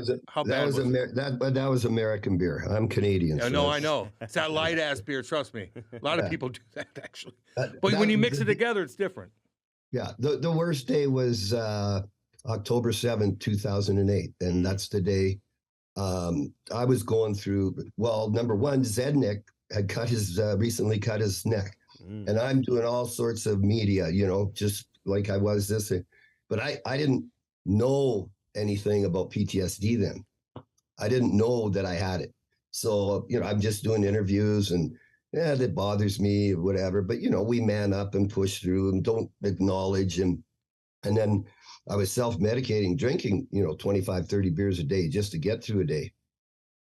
That was American beer. I'm Canadian. Yeah, no, I know. It's that light ass beer. Trust me. A lot of people do that actually. But when you mix it together, it's different. Yeah. The worst day was October 7th, 2008. And that's the day I was going through. Well, number one, Zednik had recently cut his neck. And I'm doing all sorts of media, just like I was this thing. But I didn't know anything about PTSD then. I didn't know that I had it. So, I'm just doing interviews and that bothers me, whatever. But, we man up and push through and don't acknowledge. And then I was self-medicating, drinking, 25, 30 beers a day just to get through a day.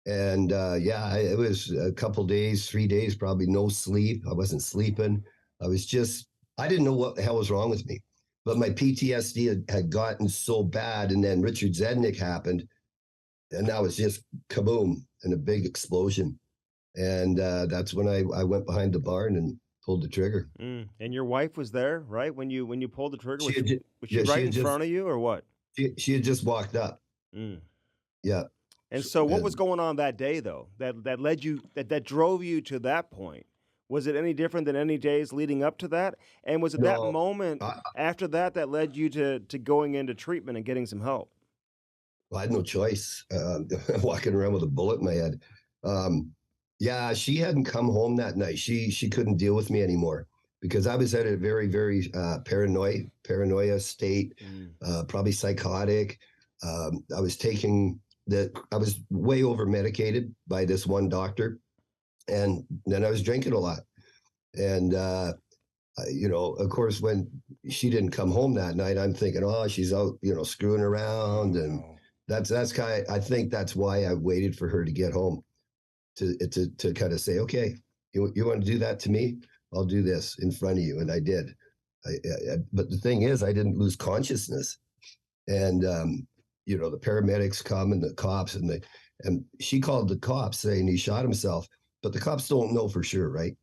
And it was a couple days, 3 days, probably no sleep. I wasn't sleeping. I didn't know what the hell was wrong with me. But my PTSD had gotten so bad, and then Richard Zednik happened, and that was just kaboom and a big explosion. And that's when I went behind the barn and pulled the trigger. And your wife was there, right? When you pulled the trigger, was she right in front of you, or what? She had just walked up. Yeah. And so, what was going on that day, though? That led you, that drove you to that point? Was it any different than any days leading up to that? And was it that moment after that led you to going into treatment and getting some help? Well, I had no choice. Walking around with a bullet in my head. She hadn't come home that night. She couldn't deal with me anymore because I was at a very, very paranoia state, probably psychotic. I was way over medicated by this one doctor. And then I was drinking a lot. And, of course, when she didn't come home that night, I'm thinking, oh, she's out, screwing around. And that's I think that's why I waited for her to get home to kind of say, okay, you want to do that to me? I'll do this in front of you. And I did. But the thing is, I didn't lose consciousness. And, the paramedics come and the cops and she called the cops saying he shot himself. But the cops don't know for sure, right?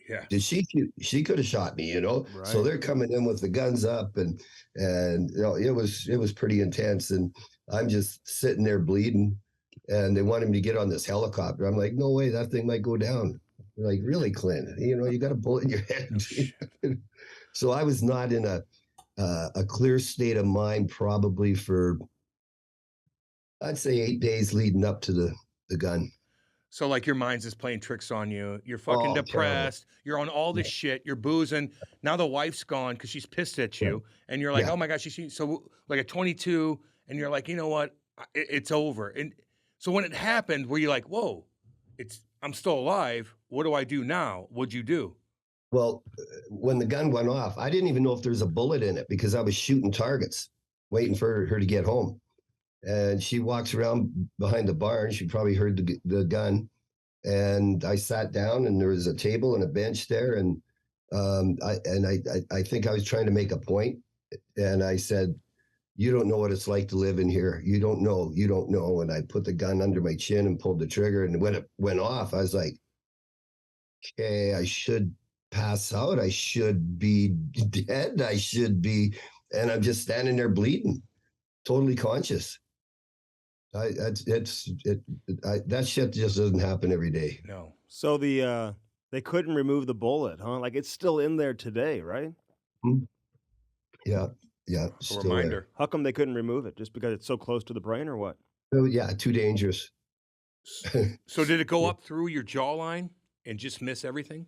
Yeah. She could have shot me, Right. So they're coming in with the guns up and it was pretty intense. And I'm just sitting there bleeding and they wanted me to get on this helicopter. I'm like, no way, that thing might go down. They're like, really, Clint? You got a bullet in your head. So I was not in a clear state of mind probably for, I'd say 8 days leading up to the gun. So like your mind's just playing tricks on you. You're fucking depressed. Terrible. You're on all this shit. You're boozing. Now the wife's gone because she's pissed at you. And you're like, oh my gosh, she's so like at 22. And you're like, you know what? It's over. And so when it happened, were you like, whoa, I'm still alive. What do I do now? What'd you do? Well, when the gun went off, I didn't even know if there was a bullet in it because I was shooting targets, waiting for her to get home. And she walks around behind the barn. She probably heard the gun. And I sat down, and there was a table and a bench there. And I think I was trying to make a point. And I said, "You don't know what it's like to live in here. You don't know. You don't know." And I put the gun under my chin and pulled the trigger. And when it went off, I was like, "Okay, I should pass out. I should be dead. I should be," and I'm just standing there bleeding, totally conscious. That shit just doesn't happen every day. No. So they couldn't remove the bullet, huh? Like it's still in there today, right? Yeah. A Still reminder. there. How come they couldn't remove it? Just because it's so close to the brain, or what? Oh, yeah, too dangerous. So did it go up through your jawline and just miss everything?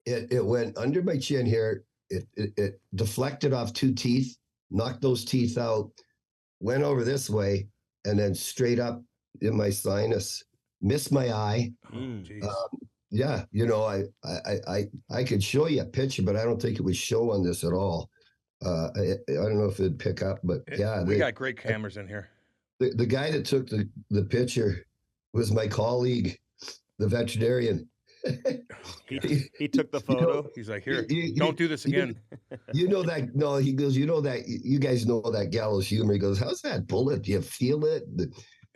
It went under my chin here. It deflected off 2 teeth, knocked those teeth out, went over this way, and then straight up in my sinus, missed my eye. Jeez. Yeah, I could show you a picture, but I don't think it would show on this at all. I don't know if it'd pick up, but yeah. We got great cameras in here. The guy that took the picture was my colleague, the veterinarian. He took the photo. He's like, "Here, don't do this again." You know that? No, he goes, you guys know that gallows humor. He goes, "How's that bullet? Do you feel it?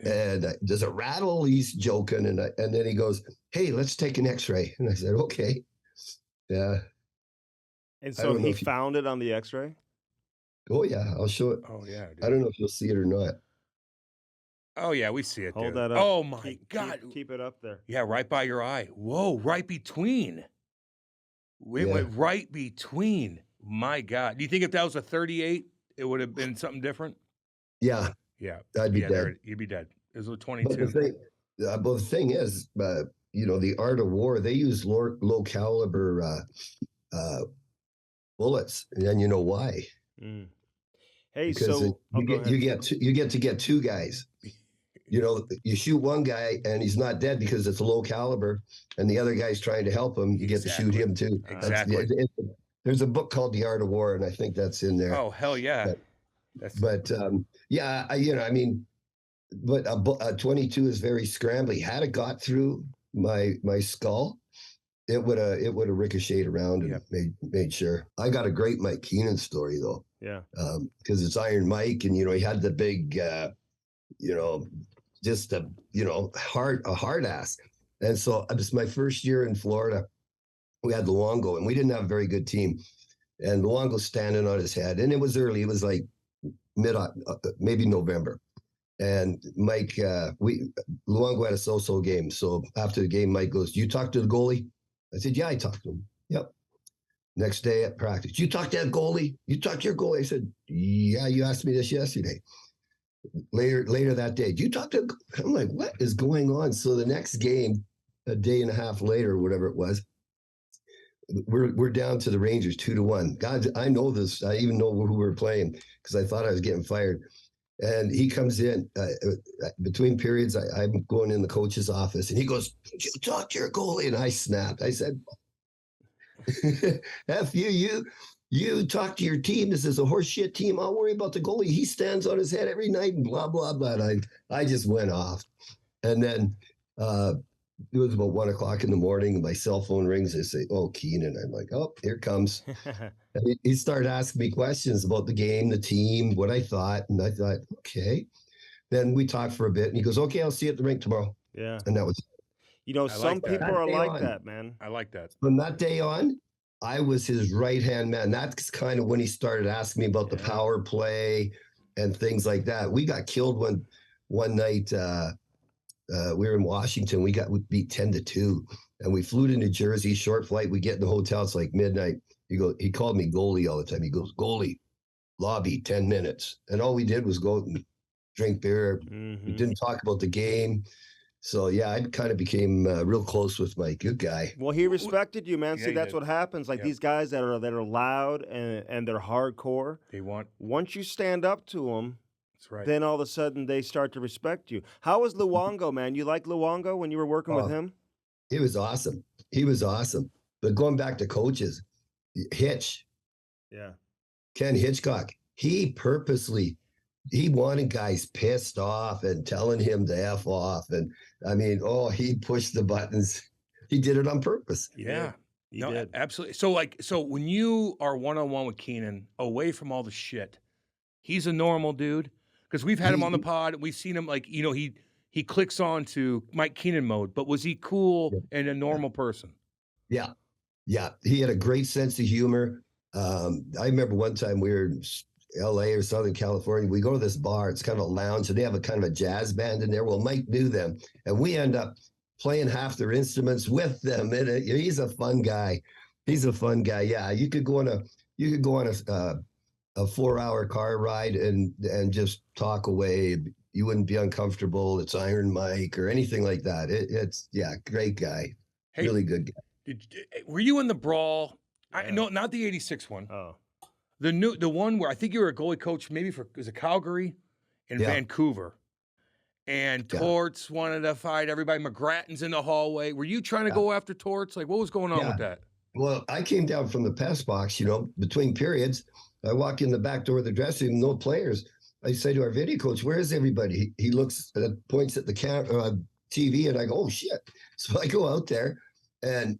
And does it rattle?" He's joking. And then he goes, "Hey, let's take an x-ray." And I said, "Okay." Yeah. And so don't know he if you- found it on the X-ray. Oh, yeah, I'll show it. Oh yeah. Dude. I don't know if you'll see it or not. Oh yeah, we see it. Hold dude. that up. Oh my God. Keep it up there. Yeah, right by your eye. Whoa, right between. It Yeah. went right between. My God. Do you think if that was a 38, it would have been something different? Yeah, Yeah. I'd be Yeah, dead. you'd be dead. It was a But 22. the thing is, the art of war, they use low caliber bullets, and then you know why? Mm. Hey, Because so you get to get 2 guys. You shoot one guy and he's not dead because it's a low caliber, and the other guy's trying to help him. You get to shoot him too. Exactly. There's a book called The Art of War, and I think that's in there. Oh hell yeah. But yeah, but a 22 is very scrambly. Had it got through my skull, it would have ricocheted around and made sure. I got a great Mike Keenan story though. yeah. Because it's Iron Mike, and he had the big, just a hard ass. And so it was my first year in Florida. We had Luongo, and we didn't have a very good team. And Luongo standing on his head, and it was early. It was like maybe November. And Mike, Luongo had a so-so game. So after the game, Mike goes, "Do you talk to the goalie?" I said, "Yeah, I talked to him." Yep. Next day at practice, "You talked to that goalie? You talked to your goalie?" I said, "Yeah, you asked me this yesterday." Later that day, "Do you talk to?" I'm like, "What is going on?" So the next game, a day and a half later, whatever it was, we're down to the Rangers 2-1. God, I know this. I even know who we're playing because I thought I was getting fired. And he comes in between periods. I'm going in the coach's office, and he goes, "Did you talk to your goalie?" And I snapped. I said, "F you, you talk to your team. This is a horseshit team. I'll worry about the goalie. He stands on his head every night and blah, blah, blah." And I just went off. And then it was about 1:00 in the morning, and my cell phone rings. They say, "Oh, Keenan." I'm like, "Oh, here it comes." And he started asking me questions about the game, the team, what I thought. And I thought, okay. Then we talked for a bit, and he goes, "Okay, I'll see you at the rink tomorrow." Yeah. And that was Some that. people are That day like on. that, man. I like that. from that day on. I was his right-hand man. That's kind of when he started asking me about the power play and things like that. We got killed one night. We were in Washington. We beat 10-2, and we flew to New Jersey. Short flight. We get in the hotel. It's like midnight. He called me goalie all the time. He goes, "Goalie, lobby, 10 minutes." And all we did was go out and drink beer. We didn't talk about the game. So yeah, I kind of became real close with Mike. Good guy. Well, he respected you, man. Yeah, See, he that's did. what happens. Like these guys that are loud and they're hardcore. They want. Once you stand up to them, That's right. then all of a sudden they start to respect you. How was Luongo, man? You like Luongo when you were working with him? He was awesome. He was awesome. But going back to coaches, Hitch, Ken Hitchcock, he wanted guys pissed off and telling him to F off. And I mean, he pushed the buttons. He did it on purpose. Yeah. He did. Absolutely. So when you are one-on-one with Keenan, away from all the shit, he's a normal dude? Because we've had him on the pod. We've seen him he clicks on to Mike Keenan mode, but was he cool and a normal person? Yeah. Yeah. He had a great sense of humor. I remember one time we were in LA or Southern California. We go to this bar. It's kind of a lounge, and they have a kind of a jazz band in there. Well, Mike knew them, and we end up playing half their instruments with them. And he's a fun guy. Yeah. You could go on a 4-hour car ride and just talk away. You wouldn't be uncomfortable. It's Iron Mike or anything like that. It's great guy. Hey, really good guy. Were you in the brawl? No, not the 86 one. Oh. The one where I think you were a goalie coach, maybe was it Calgary and Vancouver. And Torts wanted to fight everybody. McGrattan's in the hallway. Were you trying to go after Torts? Like, what was going on with that? Well, I came down from the press box, between periods. I walk in the back door of the dressing room, no players. I say to our video coach, "Where is everybody?" He looks, points at the TV, and I go, "Oh, shit." So I go out there, and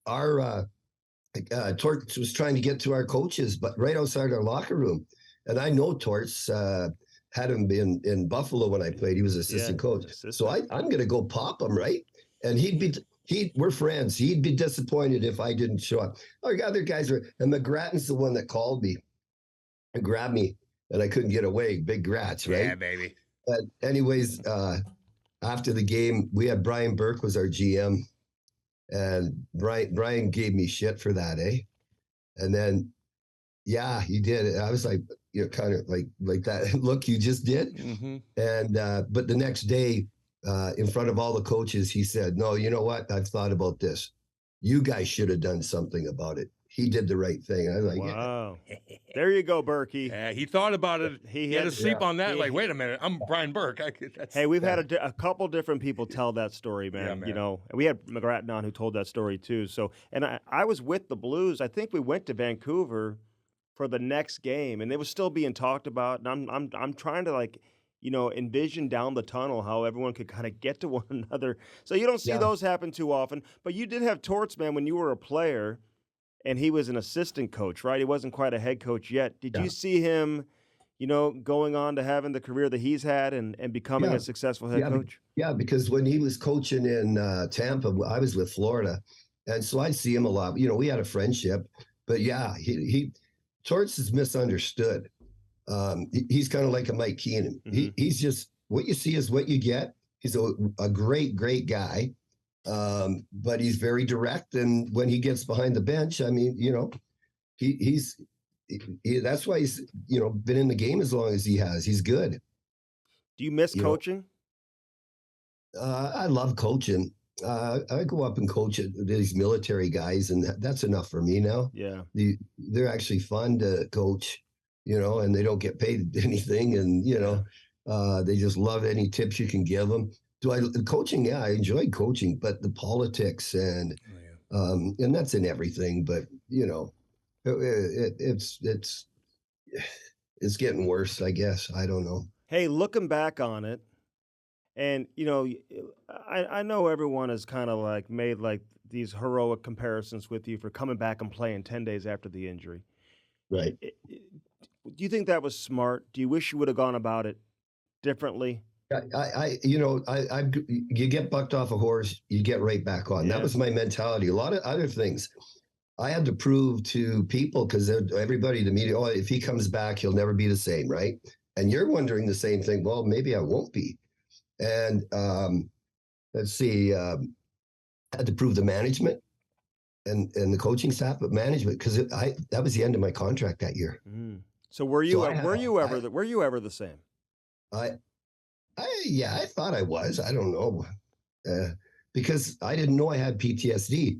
our Torts was trying to get to our coaches, but right outside our locker room. And I know Torts had him in Buffalo when I played. He was assistant coach. So I'm going to go pop him, right? And we're friends. He'd be disappointed if I didn't show up. Our other guys and McGrattan's the one that called me and grabbed me, and I couldn't get away. Big Grats, right? Yeah, baby. Anyways, after the game, we had Brian Burke was our GM, and Brian gave me shit for that, eh? And then, he did. I was like, kind of like that look you just did. Mm-hmm. And but the next day, in front of all the coaches, he said, "No, you know what? I've thought about this. You guys should have done something about it. He did the right thing." And I was like, wow. There you go, Berkey. Yeah, he thought about it. He had to sleep on that. Wait a minute, I'm Brian Burke. Hey, we've had a couple different people tell that story, man. Yeah, man. And we had McGrattan on who told that story too. So, and I was with the Blues. I think we went to Vancouver for the next game, and it was still being talked about. And I'm trying to envision down the tunnel how everyone could kind of get to one another. So you don't see those happen too often. But you did have Torts, man, when you were a player. And he was an assistant coach, right? He wasn't quite a head coach yet. Did you see him, going on to having the career that he's had and becoming a successful head coach? Yeah, because when he was coaching in Tampa, I was with Florida. And so I'd see him a lot. We had a friendship. But Torts is misunderstood. He's kind of like a Mike Keenan. Mm-hmm. He's just, what you see is what you get. He's a great, great guy. But he's very direct, and when he gets behind the bench, I mean, he's that's why he's been in the game as long as he has. He's good. Do you miss coaching? I love coaching. I go up and coach these military guys, and that's enough for me now. Yeah, they're actually fun to coach, and they don't get paid anything, and they just love any tips you can give them. Coaching? Yeah, I enjoyed coaching, but the politics and that's in everything. But it's getting worse, I guess. I don't know. Hey, looking back on it, and I know everyone has kind of made these heroic comparisons with you for coming back and playing 10 days after the injury. Right. Do you think that was smart? Do you wish you would have gone about it differently? You get bucked off a horse, you get right back on. That was my mentality. A lot of other things I had to prove to people, because everybody, the media, if he comes back, he'll never be the same, right? And you're wondering the same thing. Well, maybe I won't be. And let's see, I had to prove the management and the coaching staff, but management, because that was the end of my contract that year. Mm. So were you ever the same? I thought I was. I don't know, because I didn't know I had PTSD.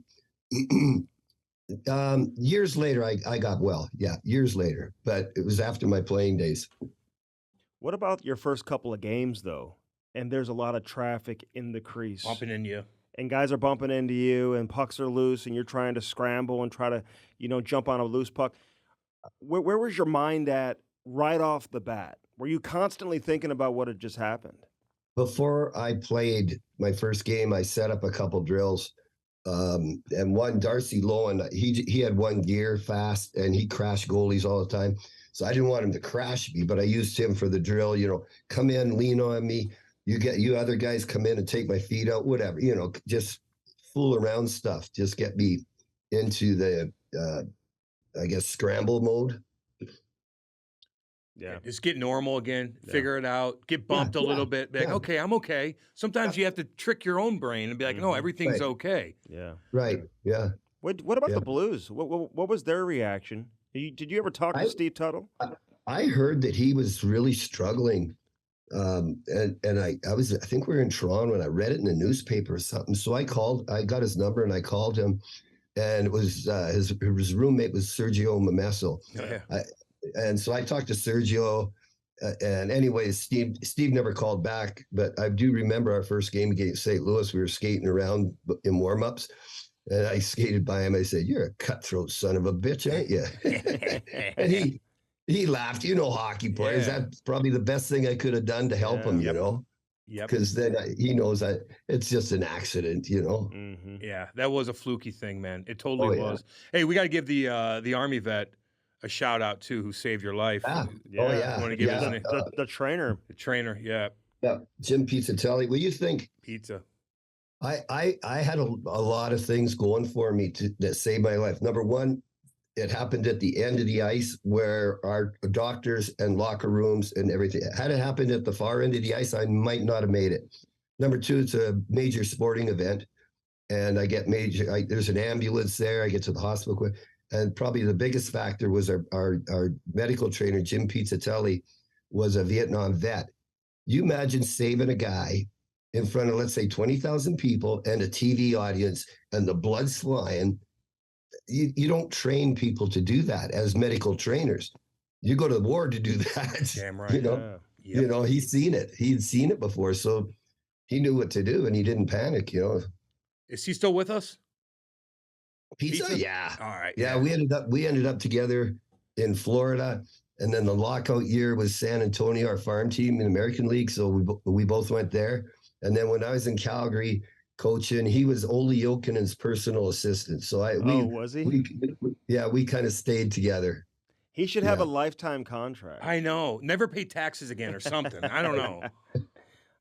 Years later, I got well. Yeah, years later, but it was after my playing days. What about your first couple of games, though? And there's a lot of traffic in the crease. Bumping in you. and guys are bumping into you and pucks are loose and you're trying to scramble and try to, jump on a loose puck. Where was your mind at right off the bat? Were you constantly thinking about what had just happened? Before I played my first game, I set up a couple drills. And one, Darcy Lowen, he had one gear fast and he crashed goalies all the time. So I didn't want him to crash me, but I used him for the drill, come in, lean on me. You other guys come in and take my feet out, whatever, just fool around stuff. Just get me into the, I guess, scramble mode. Yeah. Just get normal again, figure it out, get bumped a little bit. Be like, okay, I'm okay. Sometimes you have to trick your own brain and be like, no, everything's okay. Yeah. Right. Yeah. What about the Blues? What was their reaction? Did you ever talk to Steve Tuttle? I heard that he was really struggling. And I think we were in Toronto and I read it in the newspaper or something. So I got his number and I called him, and it was his roommate was Sergio Mamesso. Oh, yeah. And so I talked to Sergio, and anyways, Steve never called back, but I do remember our first game against St. Louis. We were skating around in warm-ups, and I skated by him. I said, "You're a cutthroat son of a bitch, aren't you?" And he laughed. Hockey players. Yeah. That's probably the best thing I could have done to help him, Yep. because then he knows that it's just an accident, Mm-hmm. Yeah, that was a fluky thing, man. It totally was. Hey, we got to give the Army vet a shout out too, who saved your life. Yeah. Yeah. Oh yeah. Want to give his name? The trainer. The trainer, yeah. Yeah. Jim Pizzatelli. What do you think? Pizza. I had a lot of things going for me that saved my life. Number one, it happened at the end of the ice where our doctors and locker rooms and everything. Had it happened at the far end of the ice, I might not have made it. Number two, it's a major sporting event, and I get there's an ambulance there. I get to the hospital quick. And probably the biggest factor was our medical trainer, Jim Pizzatelli, was a Vietnam vet. You imagine saving a guy in front of, let's say, 20,000 people and a TV audience and the blood's flying. You don't train people to do that as medical trainers. You go to the war to do that. Damn right. He's seen it. He'd seen it before. So he knew what to do and he didn't panic, Is he still with us? Pizza? Yeah. All right. Yeah, we ended up together in Florida, and then the lockout year was San Antonio, our farm team in the American League. So we both went there. And then when I was in Calgary coaching, he was Ole Jokinen's personal assistant. So was he? We kind of stayed together. He should have a lifetime contract. I know. Never pay taxes again or something. I don't know.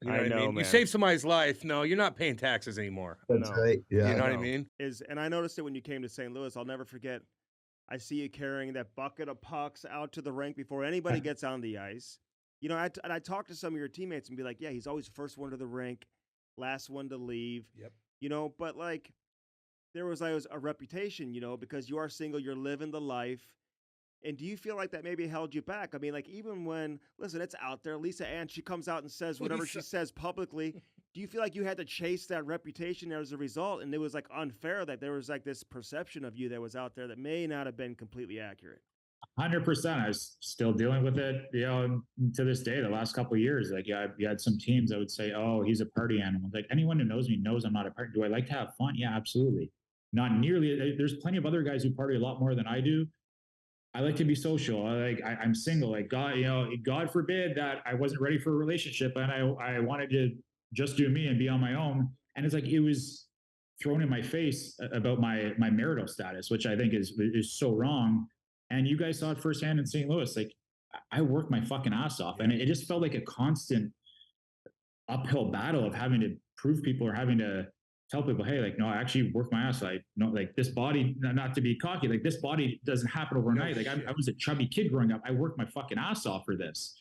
You know I what know, I mean? man. You save somebody's life. No, you're not paying taxes anymore. That's right. Yeah. You know what I mean? And I noticed it when you came to St. Louis. I'll never forget. I see you carrying that bucket of pucks out to the rink before anybody gets on the ice. I talk to some of your teammates and be like, yeah, he's always first one to the rink, last one to leave. Yep. But like there was always a reputation, because you are single, you're living the life. And do you feel like that maybe held you back? I mean, like even when, listen, it's out there. Lisa Ann, she comes out and says whatever she says publicly. Do you feel like you had to chase that reputation as a result? And it was like unfair that there was like this perception of you that was out there that may not have been completely accurate. 100%. I was still dealing with it, to this day, the last couple of years. Like, you had some teams that would say, oh, he's a party animal. Like, anyone who knows me knows I'm not a party. Do I like to have fun? Yeah, absolutely. Not nearly. There's plenty of other guys who party a lot more than I do. I like to be social. I'm single. Like God forbid that I wasn't ready for a relationship and I wanted to just do me and be on my own. And it's like, it was thrown in my face about my marital status, which I think is so wrong. And you guys saw it firsthand in St. Louis. Like, I worked my fucking ass off, and it just felt like a constant uphill battle of having to prove people or having to tell people, hey, like, no, I actually work my ass. Like this body, not to be cocky, like this body doesn't happen overnight. Like I was a chubby kid growing up. I worked my fucking ass off for this.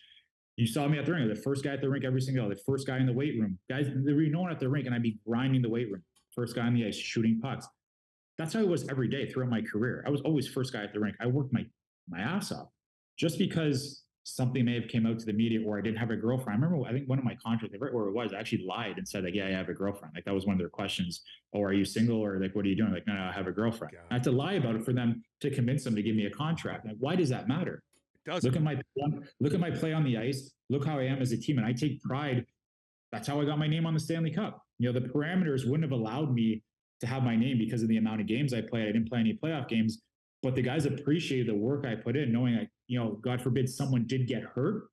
You saw me at the rink, the first guy at the rink every single day, the first guy in the weight room. Guys, there would be no one at the rink and I'd be grinding the weight room. First guy on the ice, shooting pucks. That's how it was every day throughout my career. I was always first guy at the rink. I worked my ass off. Just because something may have came out to the media or I didn't have a girlfriend. I remember, I think one of my contracts, right where it was, I actually lied and said, like, yeah, I have a girlfriend. Like, that was one of their questions. Oh, are you single? Or like, what are you doing? Like, no, I have a girlfriend. I had to lie about it for them to convince them to give me a contract. Like, why does that matter? It doesn't. Look at my play on the ice. Look how I am as a team. And I take pride. That's how I got my name on the Stanley Cup. You know, the parameters wouldn't have allowed me to have my name because of the amount of games I played. I didn't play any playoff games, but the guys appreciated the work I put in, knowing God forbid someone did get hurt,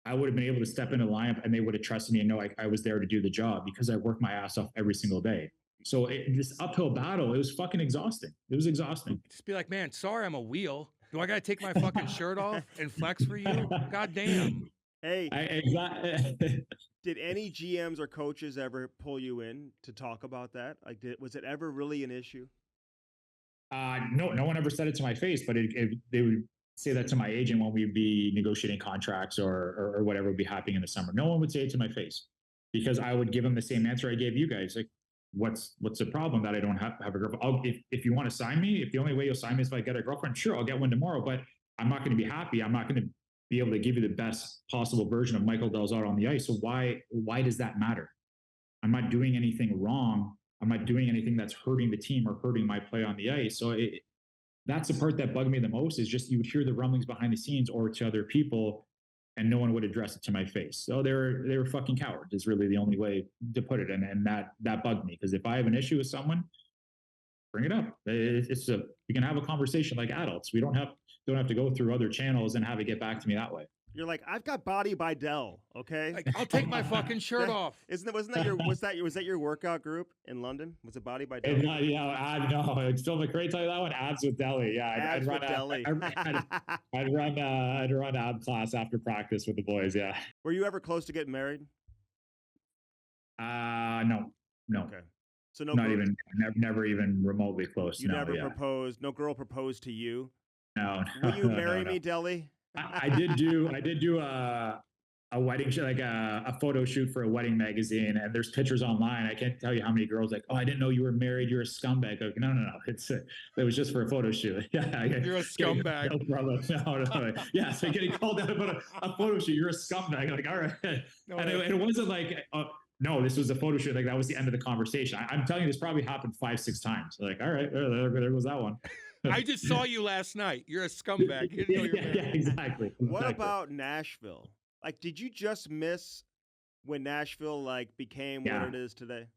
I would have been able to step in the lineup and they would have trusted me and know I was there to do the job because I worked my ass off every single day. So this uphill battle, it was fucking exhausting. It was exhausting. Just be like, man, sorry, I'm a wheel. Do I got to take my fucking shirt off and flex for you? God damn. Hey, Exactly. did any GMs or coaches ever pull you in to talk about that? Like, was it ever really an issue? No one ever said it to my face, but they would say that to my agent when we'd be negotiating contracts or whatever would be happening in the summer. No one would say it to my face because I would give them the same answer I gave you guys. Like, what's the problem that I don't have a girlfriend? If you want to sign me, if the only way you'll sign me is if I get a girlfriend, sure, I'll get one tomorrow, but I'm not going to be happy. I'm not going to be able to give you the best possible version of Michael Del Zotto on the ice. So why does that matter? I'm not doing anything wrong. I'm not doing anything that's hurting the team or hurting my play on the ice. So that's the part that bugged me the most, is just you would hear the rumblings behind the scenes or to other people and no one would address it to my face. So they were fucking cowards is really the only way to put it. And that bugged me, because if I have an issue with someone, bring it up. We can have a conversation like adults. We don't have to go through other channels and have it get back to me that way. You're like, I've got body by Dell, okay? Like, I'll take my fucking shirt off. Was that your workout group in London? Was it Body by Dell? No, it's Phil McRae tell you that one. Abs with Deli. Yeah, I'd run ab class after practice with the boys. Yeah. Were you ever close to getting married? No. Okay. So never even remotely close. You never proposed. No girl proposed to you. No. Will you marry me, Deli? I did do a wedding shoot, like a photo shoot for a wedding magazine, and there's pictures online. I can't tell you how many girls like, oh, I didn't know you were married. You're a scumbag. Like, no. It was just for a photo shoot. Yeah, you're a scumbag. No problem. No. Yeah, so getting called out about a photo shoot. You're a scumbag. Like, all right. It wasn't like, no, this was a photo shoot. Like, that was the end of the conversation. I'm telling you, this probably happened 5-6 times. Like, all right, there goes that one. I just saw you last night. You're a scumbag. Yeah, exactly. What about Nashville? Like, did you just miss when Nashville became what it is today?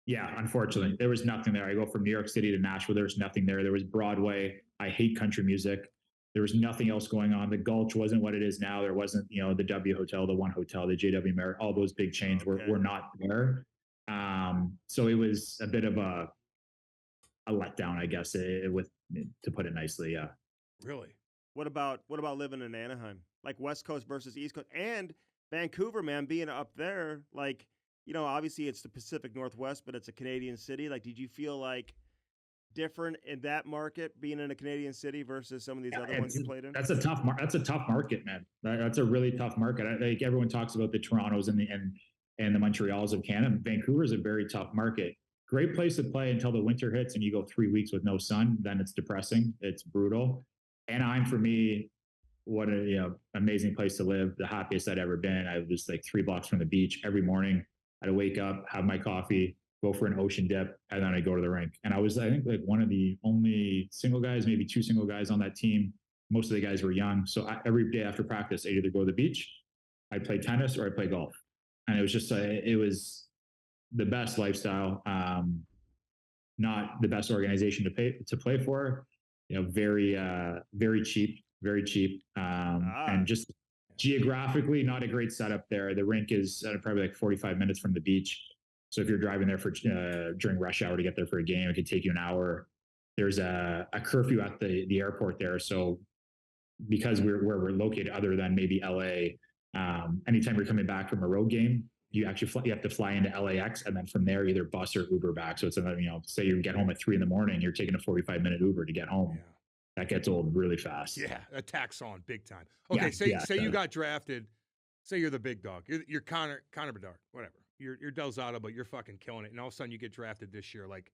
Yeah, unfortunately, there was nothing there. I go from New York City to Nashville. There was nothing there. There was Broadway. I hate country music. There was nothing else going on. The Gulch wasn't what it is now. There wasn't, the W Hotel, the One Hotel, the JW Marriott. All those big chains were not there. So it was a bit of a letdown, I guess, to put it nicely. Yeah. Really? What about living in Anaheim? Like West Coast versus East Coast, and Vancouver, man, being up there, obviously it's the Pacific Northwest, but it's a Canadian city. Like, did you feel like different in that market, being in a Canadian city versus some of these other ones you played in? That's a tough market, man. That's a really tough market. Like, everyone talks about the Torontos and the Montreals of Canada. Vancouver is a very tough market. Great place to play until the winter hits and you go 3 weeks with no sun. Then it's depressing. It's brutal. Anaheim, for me, what a amazing place to live. The happiest I'd ever been. I was like 3 blocks from the beach every morning. I'd wake up, have my coffee, go for an ocean dip, and then I'd go to the rink. And I was, I think, like one of the only single guys, maybe 2 single guys on that team. Most of the guys were young. So every day after practice, I'd either go to the beach, I'd play tennis, or I'd play golf. And it was just, it was the best lifestyle, not the best organization to play for, very cheap, and just geographically not a great setup there. The rink is probably like 45 minutes from the beach. So if you're driving there during rush hour to get there for a game, it could take you an hour. There's a curfew at the airport there. So because we're located, other than maybe LA, anytime you're coming back from a road game, you have to fly into LAX, and then from there either bus or Uber back. So it's another, say you get home at 3 a.m, you're taking a 45-minute Uber to get home. Yeah. That gets old really fast. Yeah, a tax on big time. Okay, say you got drafted. Say you're the big dog. You're Connor Bedard, whatever. You're Del Zotto, but you're fucking killing it. And all of a sudden you get drafted this year. Like,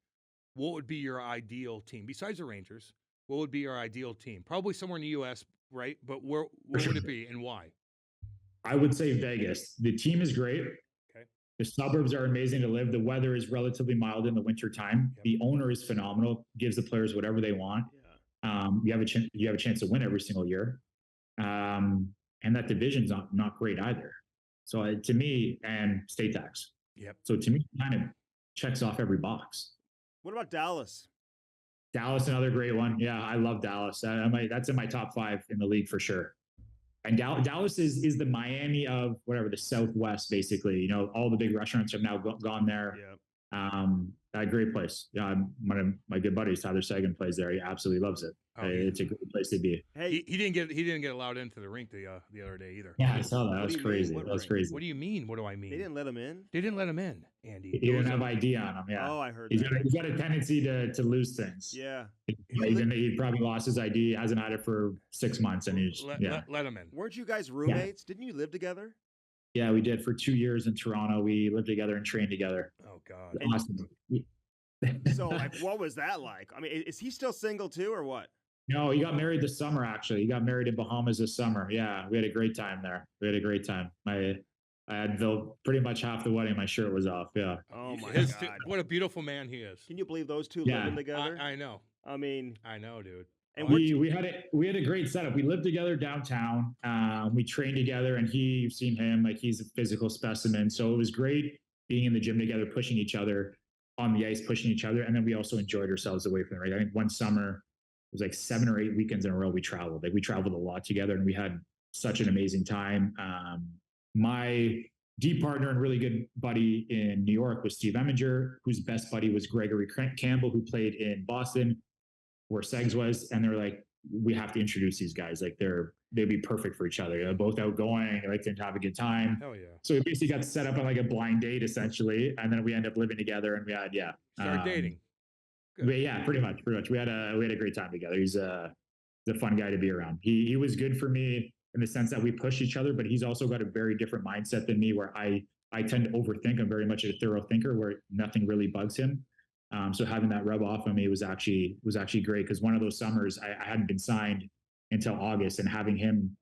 what would be your ideal team besides the Rangers? What would be your ideal team? Probably somewhere in the U.S., right? But where would it be and why? I would say Vegas. The team is great. Okay. The suburbs are amazing to live. The weather is relatively mild in the winter time. Yep. The owner is phenomenal. Gives the players whatever they want. Yeah. You have a chance to win every single year. And that division's not great either. So to me, and state tax. Yep. So to me, it kind of checks off every box. What about Dallas? Dallas, another great one. Yeah, I love Dallas. That's in my top 5 in the league for sure. And Dallas is the Miami of whatever, the Southwest, basically. You know, all the big restaurants have now gone there. Yeah. A great place. One of my good buddies, Tyler Sagan, plays there. He absolutely loves it. Oh, It's a great place to be. Hey, he didn't get allowed into the rink the other day either. Yeah, I saw that. That What was do you mean? crazy. What That was ring? crazy. What do you mean? What do I mean? they didn't let him in. They didn't let him in, Andy. He didn't have ID on him. Yeah. Oh, I heard He's that. got a tendency to lose things. Yeah. He probably lost his ID. Hasn't had it for 6 months, and he's Let him in. Weren't you guys roommates? Didn't you live together? Yeah, we did for 2 years in Toronto. We lived together and trained together. Oh God. Awesome. So, like, what was that like? I mean, is he still single too, or what? No, he got married this summer. Actually, he got married in Bahamas this summer. Yeah, we had a great time there. We had a great time. I had pretty much half the wedding. My shirt was off. Yeah. Oh my God. God! What a beautiful man he is. Can you believe those two Yeah. living together? I know. I mean, I know, dude. and we had a great setup. We lived together downtown. We trained together, and you've seen him, like, he's a physical specimen. So it was great being in the gym together, pushing each other on the ice, pushing each other, and then we also enjoyed ourselves away from the rink. I think one summer it was like 7 or 8 weekends in a row we traveled. Like, we traveled a lot together, and we had such an amazing time. My deep partner and really good buddy in New York was Steve Eminger, whose best buddy was Gregory Campbell, who played in Boston, where Segs was, and they're like, we have to introduce these guys. Like, they'd be perfect for each other. They're both outgoing. They like to have a good time. Hell yeah. So we basically got set up on like a blind date essentially, and then we ended up living together, and we had Start dating. Pretty much. We had a great time together. He's a fun guy to be around. He was good for me in the sense that we push each other, but he's also got a very different mindset than me, where I tend to overthink. I'm very much a thorough thinker, where nothing really bugs him. So having that rub off on me was actually great, because one of those summers I hadn't been signed until August, and having him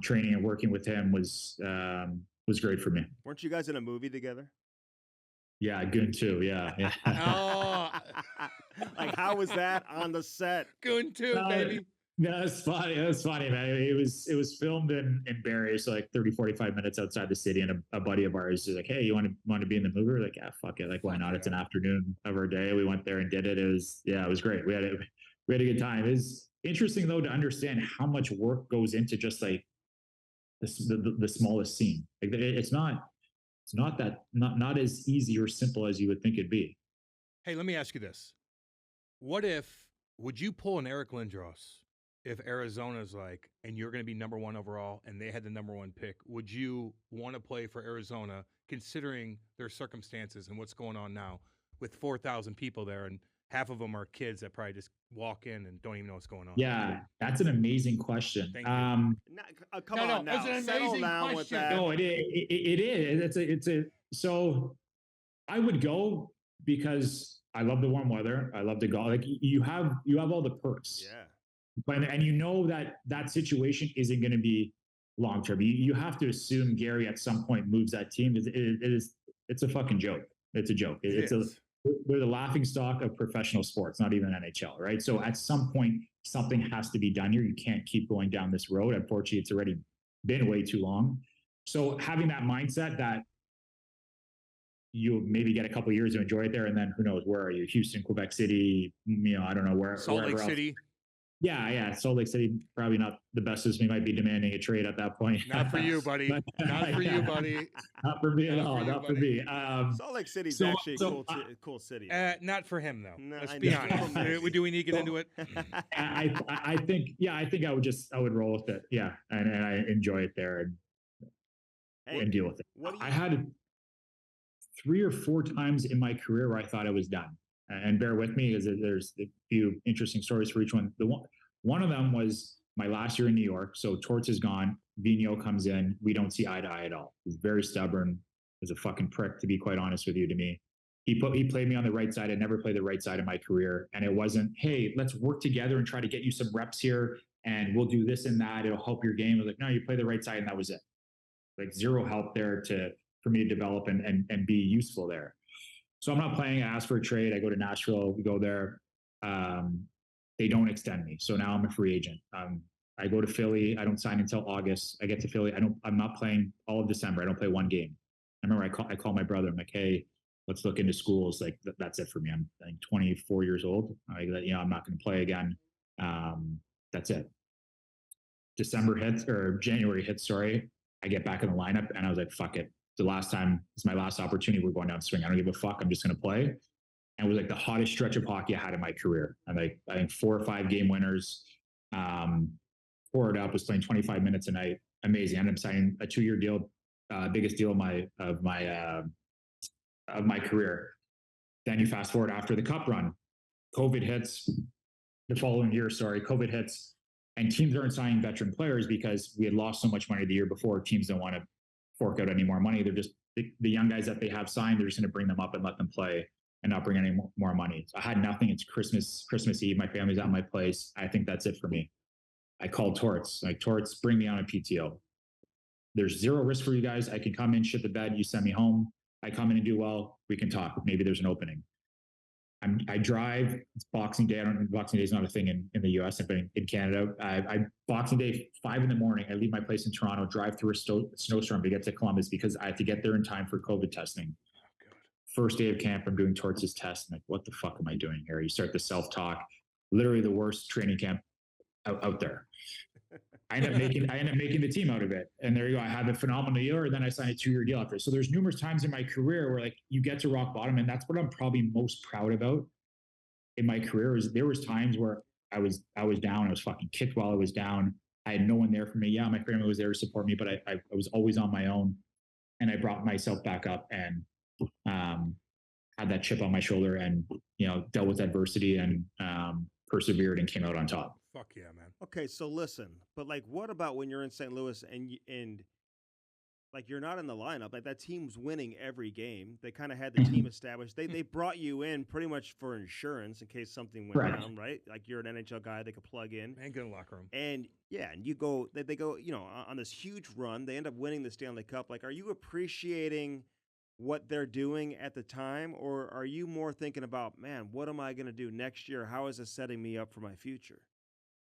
training and working with him was great for me. weren't you guys in a movie together? Yeah, Goon too. Yeah. Oh, Like, how was that on the set? Goon too, baby. That's funny. That's funny, man. It was filmed in Barrie, so like 30, 45 minutes outside the city. And a buddy of ours is like, hey, you want to be in the movie? We're like, yeah, fuck it. Like, why not? It's an afternoon of our day. We went there and did it. It was great. We had a good time. It's interesting though to understand how much work goes into just like the smallest scene. Like, it's not as easy or simple as you would think it'd be. Hey, let me ask you this. Would you pull an Eric Lindros if Arizona's like, and you're going to be number 1 overall and they had the number 1 pick? Would you want to play for Arizona, considering their circumstances and what's going on now with 4,000 people there, and half of them are kids that probably just walk in and don't even know what's going on? Yeah, that's an amazing question. Thank you. Come on now. It's an Settle amazing down with question. that. No, it is. So I would go because I love the warm weather. I love to go. Like, you have all the perks. Yeah. And you know that situation isn't going to be long term. You have to assume Gary at some point moves that team. It's a fucking joke. It's a joke. They're the laughing stock of professional sports, not even NHL, right? So at some point, something has to be done here. You can't keep going down this road. Unfortunately, it's already been way too long. So having that mindset that you maybe get a couple of years to enjoy it there, and then who knows, where are you? Houston, Quebec City, I don't know where. Salt Lake City. Yeah. Salt Lake City, probably not the best, as we might be demanding a trade at that point. Not for you, buddy. Not for you, buddy. Not for me at all. Not for me. Salt Lake City's actually a cool city. Not for him though. No, Let's I be know. honest. Do we need to get into it? I think I would roll with it. Yeah, and I enjoy it there and deal with it. I had 3 or 4 times in my career where I thought I was done. And bear with me, because there's a few interesting stories for each one. One of them was my last year in New York. So Torts is gone. Vigneault comes in. We don't see eye to eye at all. He's very stubborn. He's a fucking prick, to be quite honest with you, to me. He played me on the right side. I never played the right side of my career. And it wasn't, hey, let's work together and try to get you some reps here, and we'll do this and that. It'll help your game. I was like, no, you play the right side, and that was it. Like, zero help there for me to develop and be useful there. So I'm not playing. I ask for a trade. I go to Nashville. We go there. They don't extend me. So now I'm a free agent. I go to Philly. I don't sign until August. I get to Philly. I'm not playing all of December. I don't play one game. I remember I called my brother. I'm like, hey, let's look into schools. Like that's it for me. I'm I think 24 years old. I'm not going to play again. That's it. December hits or January hits. Sorry, I get back in the lineup and I was like, fuck it. It's my last opportunity. We're going down swing. I don't give a fuck. I'm just going to play. And it was like the hottest stretch of hockey I had in my career. And like, I think 4 or 5 game winners, poured up, was playing 25 minutes a night. Amazing. I ended up signing a 2-year deal, biggest deal of my career. Then you fast forward after the cup run, COVID hits the following year. COVID hits, and teams aren't signing veteran players because we had lost so much money the year before. Teams don't want to fork out any more money. They're just the young guys that they have signed. They're just going to bring them up and let them play and not bring any more money. So I had nothing. It's Christmas Eve. My family's at my place. I think that's it for me. I called Torts. Like, Torts, bring me on a PTO. There's zero risk for you guys. I can come in, shit the bed. You send me home. I come in and do well. We can talk. Maybe there's an opening. I drive. It's Boxing Day. Boxing Day is not a thing in the US. I've been in Canada. Boxing Day, 5 a.m. I leave my place in Toronto, drive through a snowstorm to get to Columbus because I have to get there in time for COVID testing. First day of camp, I'm doing Torts' test. I'm like, what the fuck am I doing here? You start the self-talk. Literally the worst training camp out there. I end up making the team out of it. And there you go. I had a phenomenal year, and then I signed a 2-year deal after. So there's numerous times in my career where like you get to rock bottom, and that's what I'm probably most proud about in my career. Is there was times where I was down. I was fucking kicked while I was down. I had no one there for me. Yeah, my family was there to support me, but I was always on my own, and I brought myself back up and had that chip on my shoulder, and dealt with adversity and persevered and came out on top. Fuck yeah, man. Okay, so listen, but like, what about when you're in St. Louis and like you're not in the lineup? Like, that team's winning every game. They kind of had the team established. They brought you in pretty much for insurance in case something went down, right? Like, you're an NHL guy they could plug in. And good locker room. And yeah, and you go, they go, on this huge run. They end up winning the Stanley Cup. Like, are you appreciating what they're doing at the time, or are you more thinking about, man, what am I going to do next year? How is this setting me up for my future?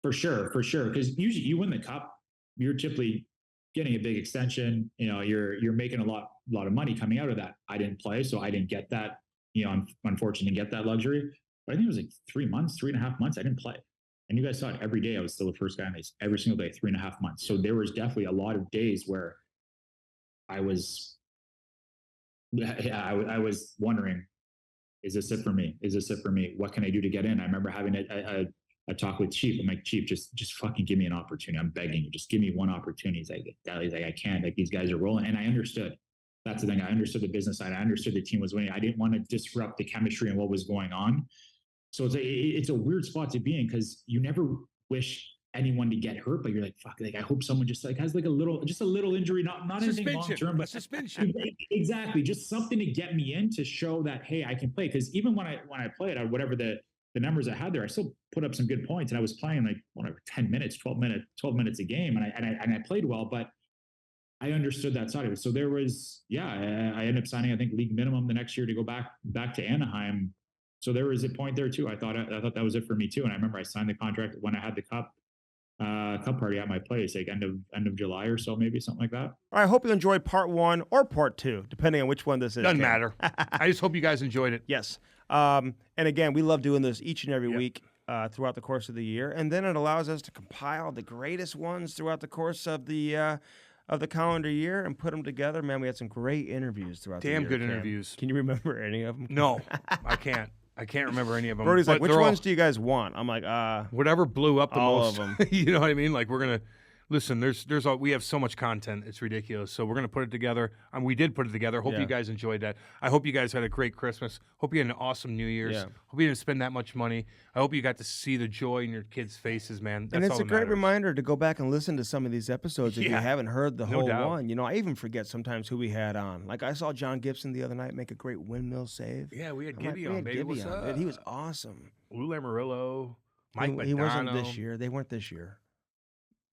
For sure. Because usually you win the cup, you're typically getting a big extension. You're making a lot of money coming out of that. I didn't play, so I didn't get that. I'm unfortunate to get that luxury. But I think it was like 3.5 months. I didn't play, and you guys saw it every day. I was still the first guy on ice every single day, 3.5 months. So there was definitely a lot of days where I was wondering, is this it for me? Is this it for me? What can I do to get in? I remember having a talk with Chief. I'm like, Chief, just fucking give me an opportunity. I'm begging you. Just give me one opportunity. He's like, I can't. Like, these guys are rolling. And I understood. That's the thing. I understood the business side. I understood the team was winning. I didn't want to disrupt the chemistry and what was going on. So it's a weird spot to be in, because you never wish anyone to get hurt, but you're like, fuck, like, I hope someone just like has like a little injury, not anything long term, but suspension. Exactly. Just something to get me in to show that, hey, I can play. Because even when I played, whatever the numbers I had there, I still put up some good points, and I was playing like 10 minutes, 12 minutes a game, and I played well, but I understood that side of it. So there was, I ended up signing, I think, league minimum the next year to go back to Anaheim. So there was a point there too. I thought that was it for me too. And I remember I signed the contract when I had the cup party at my place, like end of July or so, maybe something like that. All right, I hope you enjoyed part 1 or part 2, depending on which one this is. Doesn't matter. I just hope you guys enjoyed it. Yes. And again, we love doing this each and every week throughout the course of the year, and then it allows us to compile the greatest ones throughout the course of the calendar year and put them together. Man, we had some great interviews throughout the year. Damn good Cam. interviews. Can you remember any of them? No, I can't. I can't remember any of them. Brody's like, which ones do you guys want? I'm like, whatever blew up the all most. of them. You know what I mean? Like, we're gonna listen. We have so much content. It's ridiculous. So we're gonna put it together. We did put it together. Hope you guys enjoyed that. I hope you guys had a great Christmas. Hope you had an awesome New Year's. Yeah. Hope you didn't spend that much money. I hope you got to see the joy in your kids' faces, man. That's and it's all a that great matters. reminder to go back and listen to some of these episodes if you haven't heard the whole doubt. one. I even forget sometimes who we had on. Like, I saw John Gibson the other night make a great windmill save. Yeah, we had I'm like, Gibby on, baby. Gibby What's on, up? dude. He was awesome. Lou Lamoriello, Mike He wasn't Madonna. this year. They weren't this year.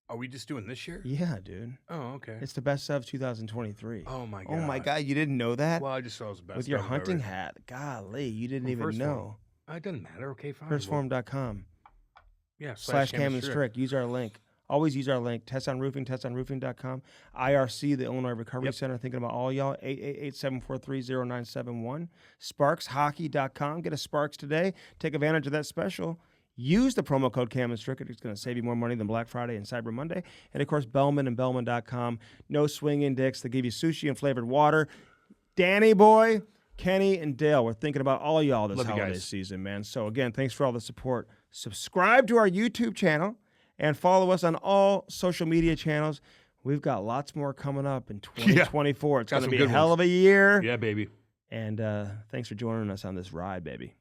Are we just doing this year? Yeah, dude. Oh, okay. It's the best of 2023. Oh my god. Oh my god, you didn't know that? Well, I just saw it was the best. With your of it hunting already. hat. Golly, you didn't even First know. Form. It doesn't matter. Okay, fine. Firstform.com. Yeah. /Cam and Strick. Use our link. Always use our link, Tesson Roofing, TessonRoofing.com. IRC, the Illinois Recovery Center, thinking about all y'all, 888-743-0971. SparksHockey.com. Get a Sparks today. Take advantage of that special. Use the promo code Cam and Strick. It's going to save you more money than Black Friday and Cyber Monday. And, of course, Bellman and Bellman.com. No swinging dicks. They give you sushi and flavored water. Danny boy, Kenny, and Dale, we're thinking about all y'all this holiday season, man. So, again, thanks for all the support. Subscribe to our YouTube channel and follow us on all social media channels. We've got lots more coming up in 2024. It's going to be a hell of a year. Yeah, baby. And thanks for joining us on this ride, baby.